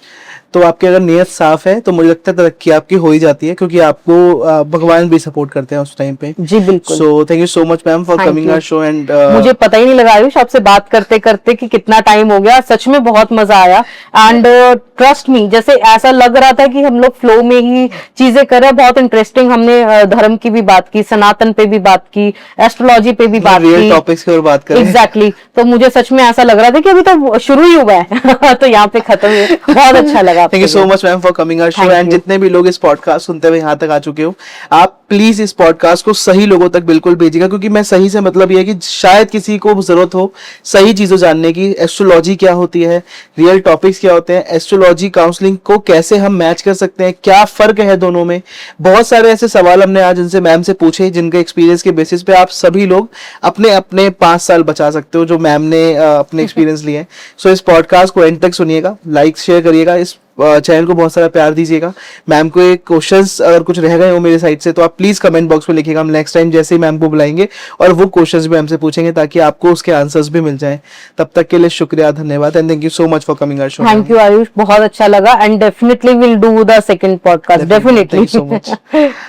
तो आपकी अगर नीयत साफ है तो मुझे लगता है तरक्की आपकी हो ही जाती है, क्योंकि आपको भगवान भी सपोर्ट करते हैं उस टाइम पे। जी बिल्कुल। So thank you so much ma'am for Thank coming you. Our show and मुझे पता ही नहीं लगा आयुष आपसे बात करते करते कि कितना टाइम हो गया, सच में बहुत मजा आया। एंड ट्रस्ट मी, जैसे ऐसा लग रहा था कि हम लोग फ्लो में ही चीजें कर रहे हैं। बहुत इंटरेस्टिंग, हमने धर्म की भी बात की, सनातन पे भी बात की, एस्ट्रोलॉजी पे भी बात रियल की, टॉपिक्स की और बात करें। एग्जैक्टली तो मुझे सच में ऐसा लग रहा था कि अभी तो शुरू ही हुआ है तो यहाँ पे खत्म है। बहुत अच्छा लगा। Thank you so much ma'am for coming our show. Thank and you. जितने भी लोग इस पॉडकास्ट सुनते हुए यहाँ तक आ चुके हो, आप प्लीज इस पॉडकास्ट को सही लोगों तक बिल्कुल भेजिएगा, क्योंकि मैं सही से मतलब ये है कि शायद किसी को जरूरत हो सही चीजों जानने की। एस्ट्रोलॉजी क्या होती है, रियल टॉपिक्स क्या होते हैं, एस्ट्रोलॉजी काउंसलिंग को कैसे हम मैच कर सकते हैं, क्या फर्क है दोनों में। बहुत सारे ऐसे सवाल हमने आज इनसे मैम से पूछे जिनके एक्सपीरियंस के बेसिस पे आप सभी लोग अपने अपने 5 साल बचा सकते हो, जो मैम ने अपने एक्सपीरियंस लिए हैं। सो इस पॉडकास्ट को एंड तक सुनिएगा, लाइक शेयर करिएगा, इस चैनल को बहुत सारा प्यार दीजिएगा। मैम को एक क्वेश्चंस अगर कुछ रह गए हो मेरे साइड से तो आप प्लीज कमेंट बॉक्स में लिखिएगा। हम नेक्स्ट टाइम जैसे ही मैम को बुलाएंगे और वो क्वेश्चंस भी हमसे पूछेंगे ताकि आपको उसके आंसर्स भी मिल जाएं। तब तक के लिए शुक्रिया, धन्यवाद and thank you so much for coming our show. Thank you Ayush, बहुत अच्छा लगा and definitely will do the second podcast, definitely. Thank you so much.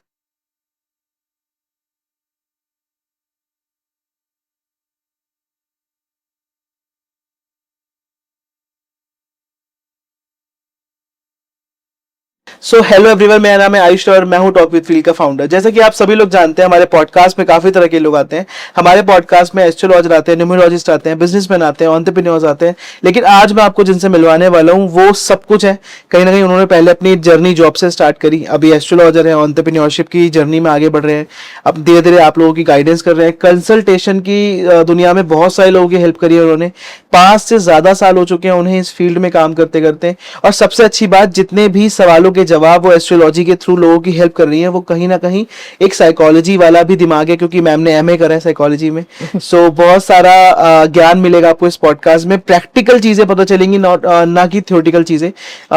So hello everyone, मेरा नाम है आयुष और मैं हूं टॉक विद फील्ड का फाउंडर। जैसा कि आप सभी लोग जानते हैं, हमारे पॉडकास्ट में काफी तरह के लोग आते हैं। हमारे पॉडकास्ट में एस्ट्रोलॉजर आते हैं, न्यूमरोलॉजिस्ट आते हैं, बिजनेसमैन आते हैं, एंटरप्रेन्योर्स आते हैं। लेकिन आज मैं आपको जिनसे मिलवाने वाला हूं वो सब कुछ है। कहीं ना कहीं उन्होंने पहले अपनी जर्नी जॉब से स्टार्ट करी, अभी एस्ट्रोलॉजर है, एंटरप्रेन्योरशिप की जर्नी में आगे बढ़ रहे हैं। अब धीरे धीरे आप लोगों की गाइडेंस कर रहे हैं। कंसल्टेशन की दुनिया में बहुत सारे लोगों की हेल्प करी है उन्होंने। 5 से ज्यादा साल हो चुके हैं उन्हें इस फील्ड में काम करते करते। और सबसे अच्छी बात, जितने भी सवालों के जवाब वो एस्ट्रोलॉजी के थ्रू लोगों की हेल्प कर रही है, वो कहीं ना कहीं एक साइकोलॉजी वाला भी दिमाग है, क्योंकि मैम ने एमए करा है साइकोलॉजी में। सो बहुत सारा ज्ञान मिलेगा आपको इस पॉडकास्ट में। प्रैक्टिकल चीजें पता चलेंगी, ना कि थ्योरेटिकल चीजें।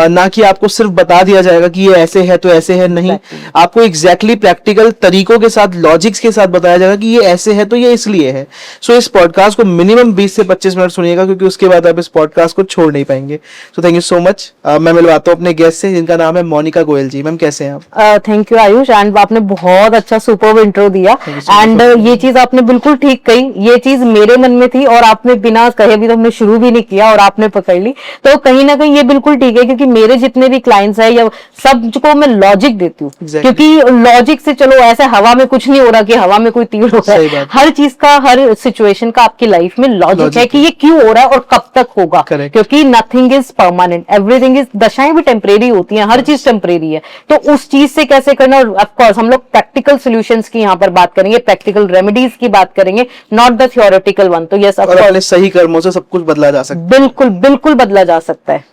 ना कि आपको सिर्फ बता दिया जाएगा कि ये ऐसे है तो ऐसे है, नहीं। आपको एग्जैक्टली प्रैक्टिकल तरीकों के साथ, लॉजिक्स के साथ बताया जाएगा कि ये ऐसे है तो ये इसलिए है। सो इस पॉडकास्ट को मिनिमम 20 से 25 मिनट सुनिएगा, क्योंकि उसके बाद आप इस पॉडकास्ट को छोड़ नहीं पाएंगे। सो थैंक यू सो मच। मैं मिलवाता हूँ अपने गेस्ट से, जिनका नाम है मोनिका गोयल जी। मैम कैसे हैं आप? थैंक यू आयुष, एंड आपने बहुत अच्छा सुपर्ब इंट्रो दिया। एंड ये चीज आपने बिल्कुल ठीक कही, ये चीज मेरे मन में थी और आपने बिना कहे भी तो हमने शुरू भी नहीं किया और आपने पकड़ ली। तो कहीं ना कहीं ये बिल्कुल ठीक है, क्योंकि मेरे जितने भी क्लाइंट्स हैं या सबको मैं लॉजिक देती हूँ। क्योंकि लॉजिक से, चलो ऐसे हवा में कुछ नहीं हो रहा कि हवा में कोई तीर हो रहा है। हर चीज का, हर सिचुएशन का आपकी लाइफ में लॉजिक है कि ये क्यों हो रहा है और कब तक होगा। क्योंकि nothing is permanent, everything is, दशाएं भी टेम्परेरी होती हैं, हर चीज टेम्परेरी है। तो उस चीज से कैसे करना, और ऑफ कोर्स हम लोग प्रैक्टिकल सॉल्यूशंस की यहाँ पर बात करेंगे, प्रैक्टिकल रेमेडीज की बात करेंगे, नॉट द थ्योरेटिकल वन। तो यस, और अपने सही कर्मों से सब कुछ बदला जा सकता है। बिल्कुल बिल्कुल बदला जा सकता है।